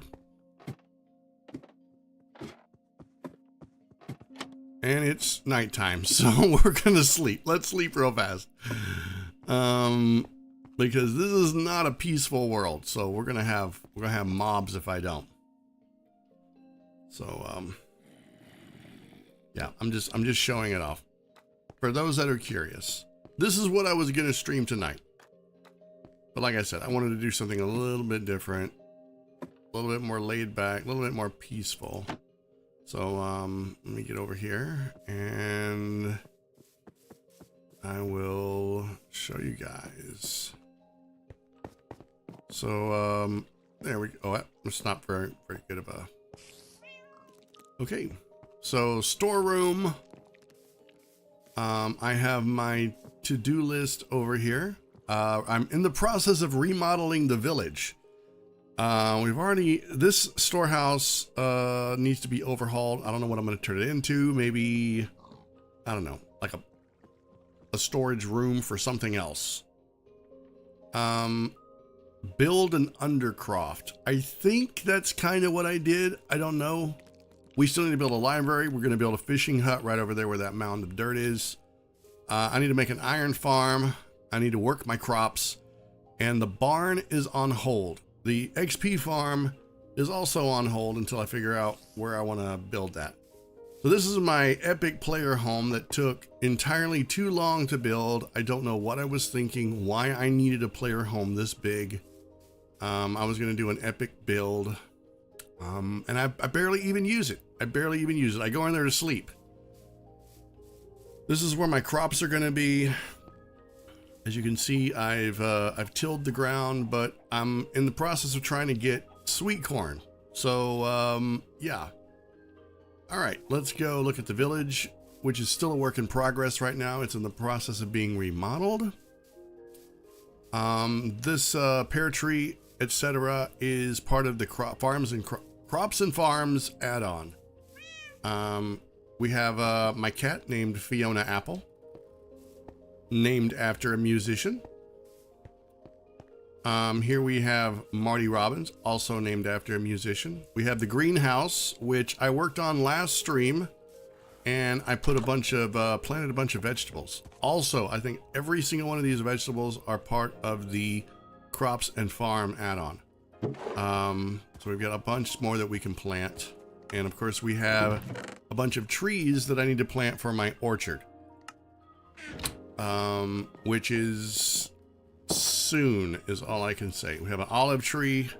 And it's nighttime, so we're gonna sleep. Let's sleep real fast. Because this is not a peaceful world. So we're gonna have mobs if I don't. So yeah, I'm just showing it off. For those that are curious. This is what I was gonna stream tonight. But like I said, I wanted to do something a little bit different, a little bit more laid back, a little bit more peaceful. So let me get over here and I will show you guys. So there we go. Oh, it's not very good of a. Okay, so storeroom. I have my to-do list over here. I'm in the process of remodeling the village. This storehouse needs to be overhauled. I don't know what I'm going to turn it into. Maybe, I don't know, like a storage room for something else. Build an undercroft. I think that's kind of what I did. I don't know. We still need to build a library. We're going to build a fishing hut right over there where that mound of dirt is. I need to make an iron farm. I need to work my crops. And the barn is on hold. The XP farm is also on hold until I figure out where I want to build that. So this is my epic player home that took entirely too long to build. I don't know what I was thinking, why I needed a player home this big. I was going to do an epic build. And I barely even use it. I go in there to sleep. This is where my crops are going to be. As you can see, I've tilled the ground, but I'm in the process of trying to get sweet corn. So, yeah. All right, let's go look at the village, which is still a work in progress right now. It's in the process of being remodeled. This pear tree, etc., is part of the crops and farms add-on. We have my cat named Fiona Apple, named after a musician. Here we have Marty Robbins, also named after a musician. We have the greenhouse, which I worked on last stream, and I put planted a bunch of vegetables. Also, I think every single one of these vegetables are part of the crops and farm add-on. So we've got a bunch more that we can plant. And of course we have a bunch of trees that I need to plant for my orchard. Which is soon is all I can say. We have an olive tree.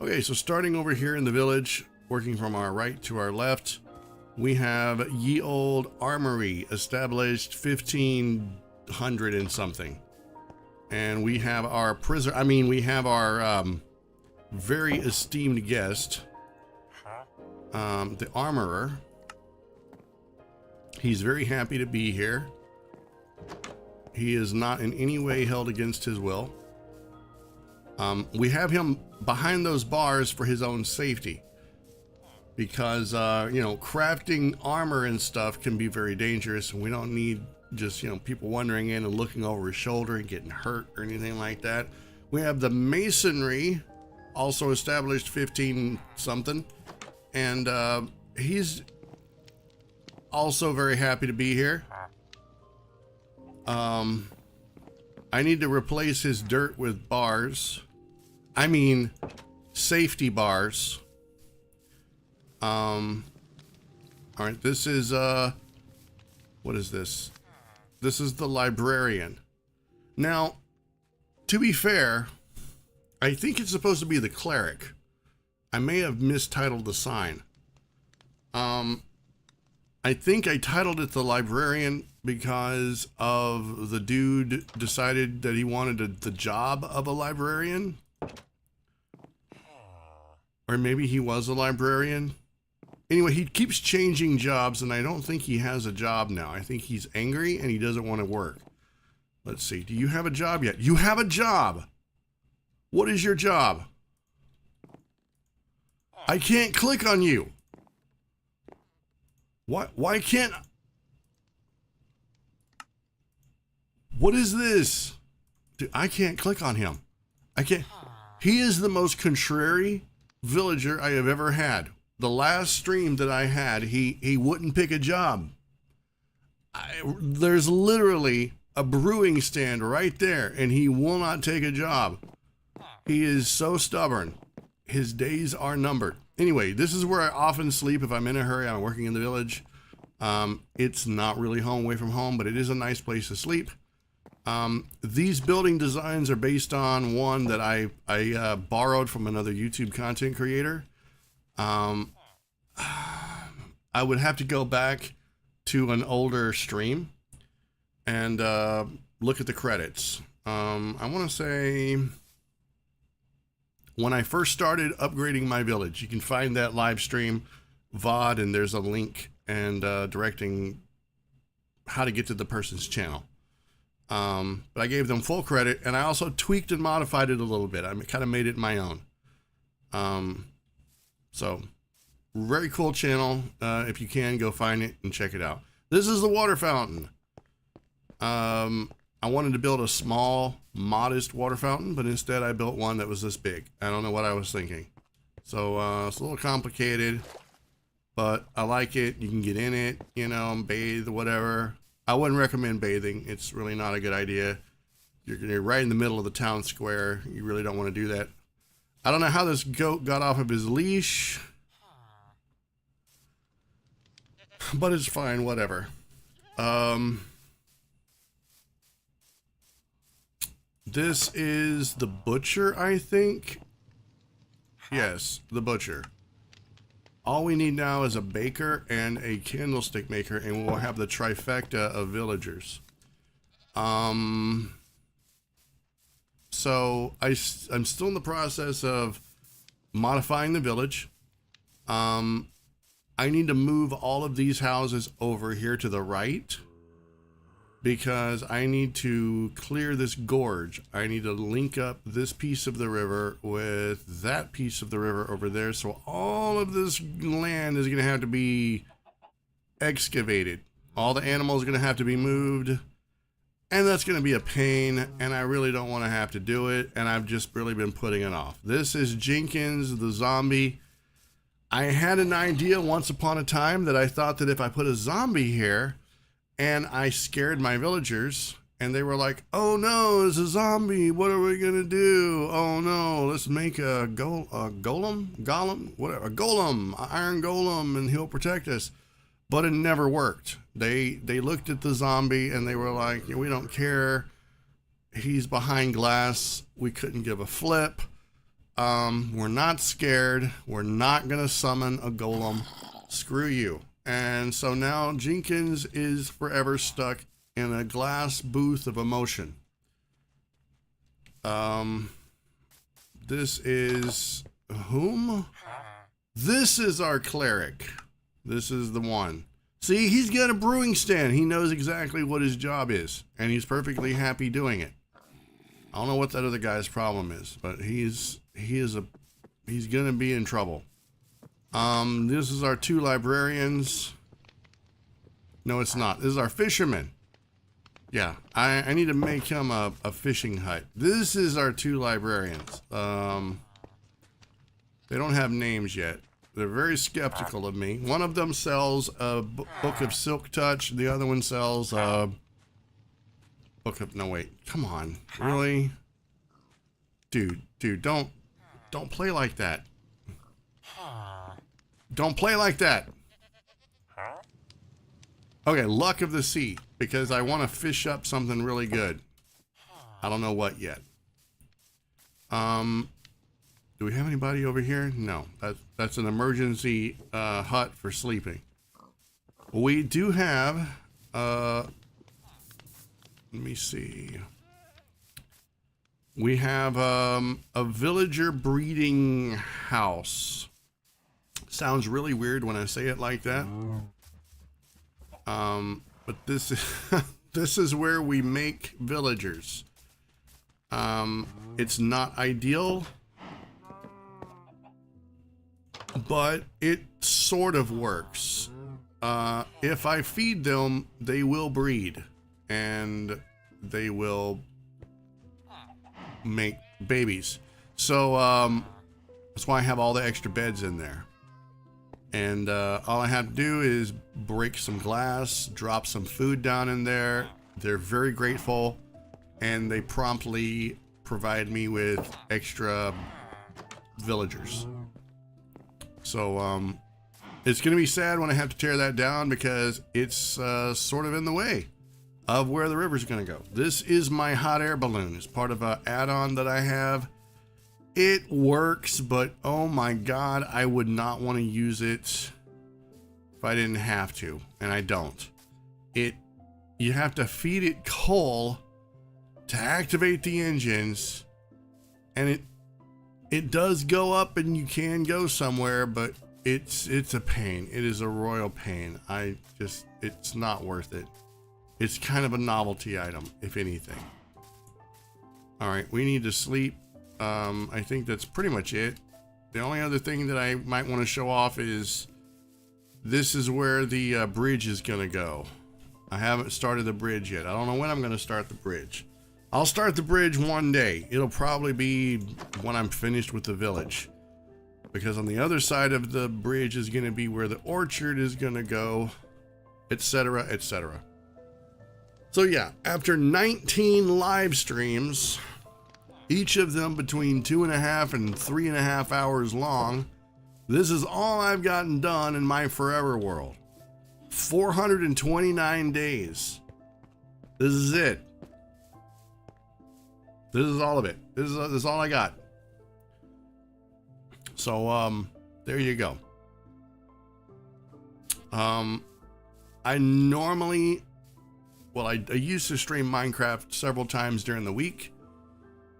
Okay, so starting over here in the village, working from our right to our left, we have Ye Old Armory, established 1500 and something. And we have our very esteemed guest, the armorer. He's very happy to be here. He is not in any way held against his will. We have him behind those bars for his own safety. Because, you know, crafting armor and stuff can be very dangerous. And we don't need just, you know, people wandering in and looking over his shoulder and getting hurt or anything like that. We have the masonry, also established 15 something. And he's also very happy to be here. I need to replace his dirt with bars. I mean, safety bars. All right, this is, what is this? This is the librarian. Now, to be fair, I think it's supposed to be the cleric. I may have mistitled the sign. I think I titled it the librarian because of the dude decided that he wanted the job of a librarian. Or maybe he was a librarian. Anyway, he keeps changing jobs, and I don't think he has a job now. I think he's angry and he doesn't want to work. Let's see. Do you have a job yet? You have a job. What is your job? I can't click on you. Why can't... What is this? Dude, I can't click on him. I can't... He is the most contrary villager I have ever had. The last stream that I had, he wouldn't pick a job. There's literally a brewing stand right there, and he will not take a job. He is so stubborn. His days are numbered. Anyway, this is where I often sleep if I'm in a hurry. I'm working in the village. It's not really home away from home, but it is a nice place to sleep. These building designs are based on one that I borrowed from another YouTube content creator. I would have to go back to an older stream and look at the credits. I want to say when I first started upgrading my village, you can find that live stream VOD, and there's a link and directing how to get to the person's channel. But I gave them full credit, and I also tweaked and modified it a little bit. I kind of made it my own. So very cool channel. If you can, go find it and check it out. This is the water fountain. I wanted to build a small, modest water fountain, but instead I built one that was this big. I don't know what I was thinking. So it's a little complicated, but I like it. You can get in it, you know, bathe, whatever. I wouldn't recommend bathing. It's really not a good idea. You're right in the middle of the town square. You really don't want to do that. I don't know how this goat got off of his leash, but it's fine, whatever. This is the butcher, I think. Yes, the butcher. All we need now is a baker and a candlestick maker, and we'll have the trifecta of villagers. So I'm still in the process of modifying the village. I need to move all of these houses over here to the right because I need to clear this gorge. I need to link up this piece of the river with that piece of the river over there. So all of this land is going to have to be excavated. All the animals are going to have to be moved. And that's going to be a pain. And I really don't want to have to do it. And I've just really been putting it off. This is Jenkins, the zombie. I had an idea once upon a time that I thought that if I put a zombie here, and I scared my villagers, and they were like, oh no, it's a zombie. What are we going to do? Oh no, let's make a golem, whatever, a golem, an iron golem, and he'll protect us. But it never worked. They looked at the zombie, and they were like, we don't care. He's behind glass. We couldn't give a flip. We're not scared. We're not going to summon a golem. Screw you. And so now Jenkins is forever stuck in a glass booth of emotion. This is whom? This is our cleric. This is the one. See, he's got a brewing stand. He knows exactly what his job is, and he's perfectly happy doing it. I don't know what that other guy's problem is, but he's gonna be in trouble. This is our two librarians. No, it's not. This is our fisherman. Yeah, I need to make him a fishing hut. This is our two librarians. They don't have names yet. They're very skeptical of me. One of them sells a book of Silk Touch. The other one sells a book of... No, wait. Come on. Really? Dude, don't play like that. Don't play like that. Okay, luck of the sea, because I want to fish up something really good. I don't know what yet. Do we have anybody over here? No, that's an emergency hut for sleeping. We do have, let me see. We have a villager breeding house. Sounds really weird when I say it like that. But this is this is where we make villagers. It's not ideal, but it sort of works. if I feed them, they will breed and they will make babies. So that's why I have all the extra beds in there. And all I have to do is break some glass, drop some food down in there. They're very grateful, and they promptly provide me with extra villagers. So it's gonna be sad when I have to tear that down because it's sort of in the way of where the river's gonna go. This is my hot air balloon. It's part of an add-on that I have. It works, but oh my god, I would not want to use it if I didn't have to, and I don't. You have to feed it coal to activate the engines, and it does go up and you can go somewhere, but it's a pain. It is a royal pain. It's not worth it. It's kind of a novelty item, if anything. All right, we need to sleep. I think that's pretty much it. The only other thing that I might want to show off is this is where the bridge is gonna go. I haven't started the bridge yet. I don't know when I'm gonna start the bridge. I'll start the bridge one day. It'll probably be when I'm finished with the village, because on the other side of the bridge is gonna be where the orchard is gonna go, etc., etc. So yeah, after 19 live streams, each of them between 2.5 and 3.5 hours long, this is all I've gotten done in my forever world. 429 days. This is it. This is all of it. This is all I got. So there you go. I normally, well, I used to stream Minecraft several times during the week,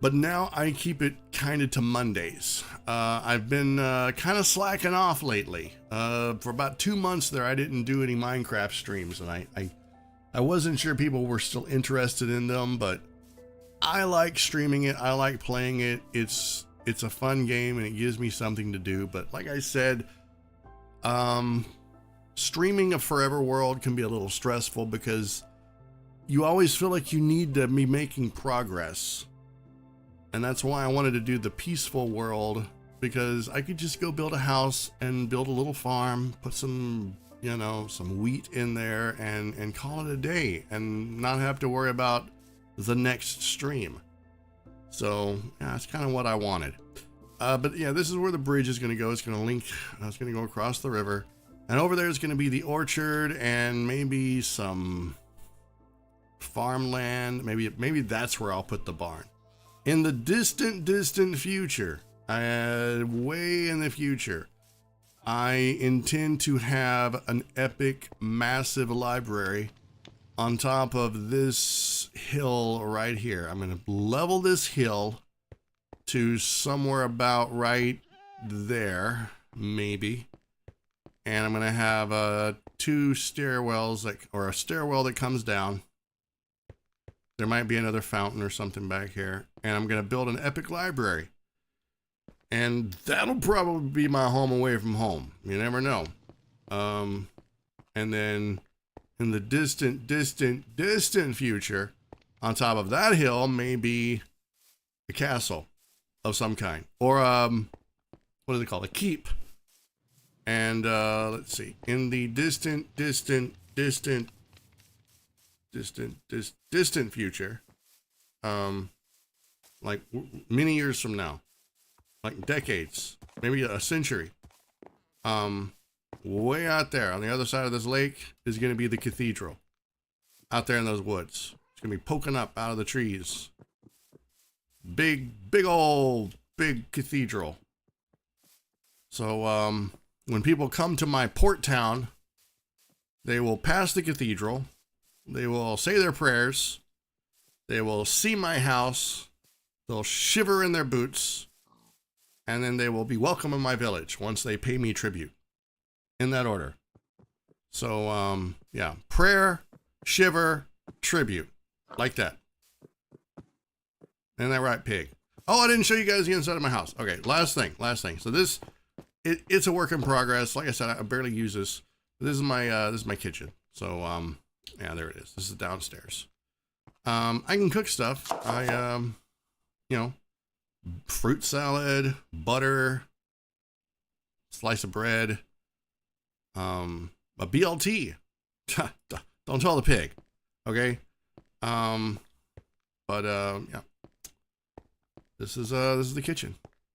but now I keep it kind of to Mondays. I've been kind of slacking off lately. For about 2 months there, I didn't do any Minecraft streams, and I wasn't sure people were still interested in them, but I like streaming it. I like playing it. It's a fun game, and it gives me something to do. But like I said, streaming a forever world can be a little stressful because you always feel like you need to be making progress. And that's why I wanted to do the peaceful world, because I could just go build a house and build a little farm, put some, some wheat in there and call it a day and not have to worry about the next stream. So yeah, that's kind of what I wanted. But yeah, this is where the bridge is going to go. It's going to link, it's going to go across the river. And over there is going to be the orchard and maybe some farmland. Maybe that's where I'll put the barn. In the distant future, way in the future, I intend to have an epic, massive library on top of this hill right here. I'm going to level this hill to somewhere about right there, maybe. And I'm going to have 2 stairwells, or a stairwell that comes down. There might be another fountain or something back here. And I'm going to build an epic library. And that'll probably be my home away from home. You never know. And then in the distant future, on top of that hill, may be a castle of some kind. Or, what is it called? A keep. And, let's see. In the distant future, like many years from now, like decades, maybe a century, way out there on the other side of this lake is going to be the cathedral out there in those woods. It's going to be poking up out of the trees. Big cathedral. So, when people come to my port town, they will pass the cathedral. They will say their prayers. They will see my house. They'll shiver in their boots. And then they will be welcome in my village once they pay me tribute. In that order. So, yeah. Prayer, shiver, tribute. Like that. Isn't that right, pig? Oh, I didn't show you guys the inside of my house. Okay, last thing. So this, it's a work in progress. Like I said, I barely use this. This is my kitchen. So yeah, there it is. This is downstairs. I can cook stuff. You know, fruit salad, butter, slice of bread, a BLT. Don't tell the pig, okay? Yeah, this is the kitchen.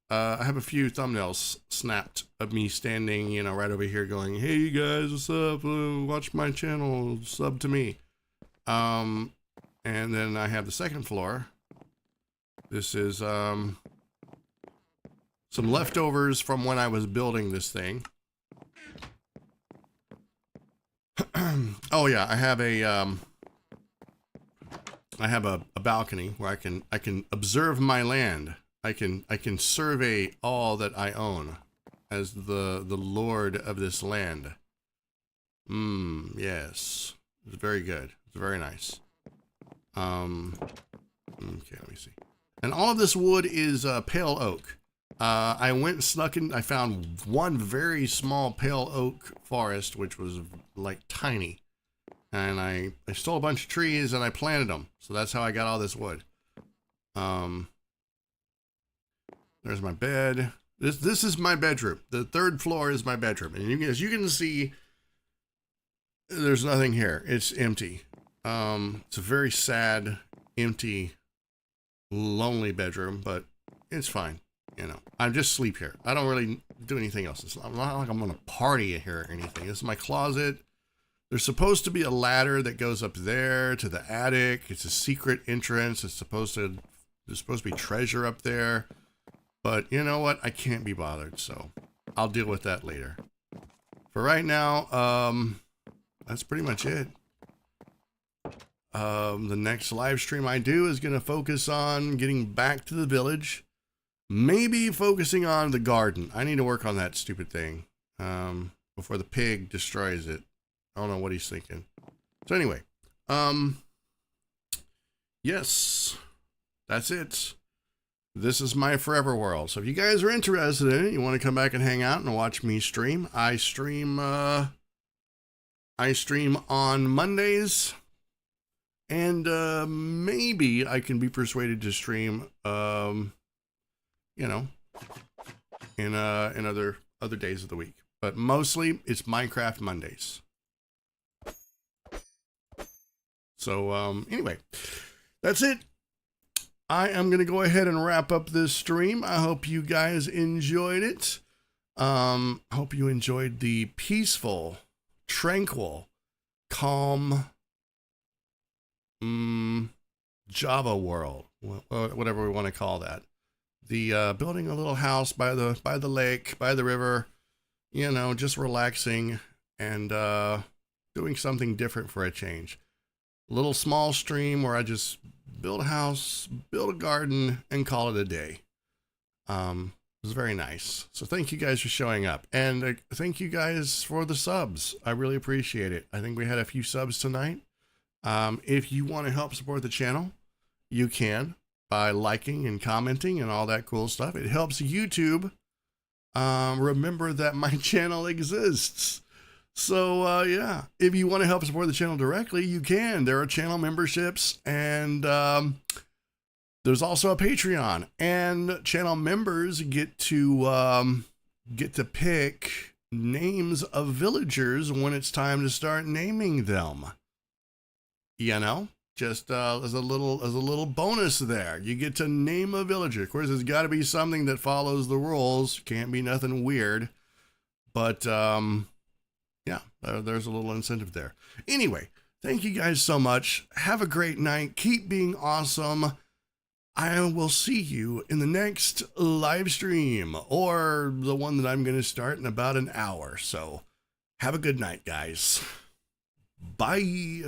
I have a few thumbnails snapped of me standing, you know, right over here going, hey you guys, what's up? Watch my channel, sub to me. And then I have the second floor. This is some leftovers from when I was building this thing. Oh yeah, I have a balcony where I can observe my land. I can survey all that I own as the lord of this land. Yes. It's very good. It's very nice. Okay, let me see. And all of this wood is pale oak. I went and snuck in. I found one very small pale oak forest, which was like tiny. And I stole a bunch of trees and I planted them. So that's how I got all this wood. There's my bed. This is my bedroom. The third floor is my bedroom. And as you can see, there's nothing here. It's empty. It's a very sad, empty, lonely bedroom, but it's fine. You know, I just sleep here. I don't really do anything else. It's not like I'm going to party here or anything. This is my closet. There's supposed to be a ladder that goes up there to the attic. It's a secret entrance. There's supposed to be treasure up there. But you know what? I can't be bothered, so I'll deal with that later. For right now, that's pretty much it. The next live stream I do is going to focus on getting back to the village. Maybe focusing on the garden. I need to work on that stupid thing before the pig destroys it. I don't know what he's thinking. So anyway, yes, that's it. This is my forever world. So if you guys are interested in it, you want to come back and hang out and watch me stream. I stream on Mondays, and maybe I can be persuaded to stream, you know, in other days of the week. But mostly it's Minecraft Mondays. So anyway, that's it. I am going to go ahead and wrap up this stream. I hope you guys enjoyed it. Hope you enjoyed the peaceful, tranquil, calm Java world, whatever we want to call that. The building a little house by the lake, by the river, you know, just relaxing and doing something different for a change. A little small stream where I just build a house, build a garden, and call it a day. It was very nice. So thank you guys for showing up. And thank you guys for the subs. I really appreciate it. I think we had a few subs tonight. If you want to help support the channel, you can by liking and commenting and all that cool stuff. It helps YouTube remember that my channel exists. So yeah, if you want to help support the channel directly, you can. There are channel memberships, and there's also a Patreon. And channel members get to pick names of villagers when it's time to start naming them. You know, just as a little bonus there. You get to name a villager. Of course, it's got to be something that follows the rules. Can't be nothing weird. But yeah, there's a little incentive there. Anyway, thank you guys so much. Have a great night. Keep being awesome. I will see you in the next live stream, or the one that I'm going to start in about an hour. So have a good night, guys. Bye.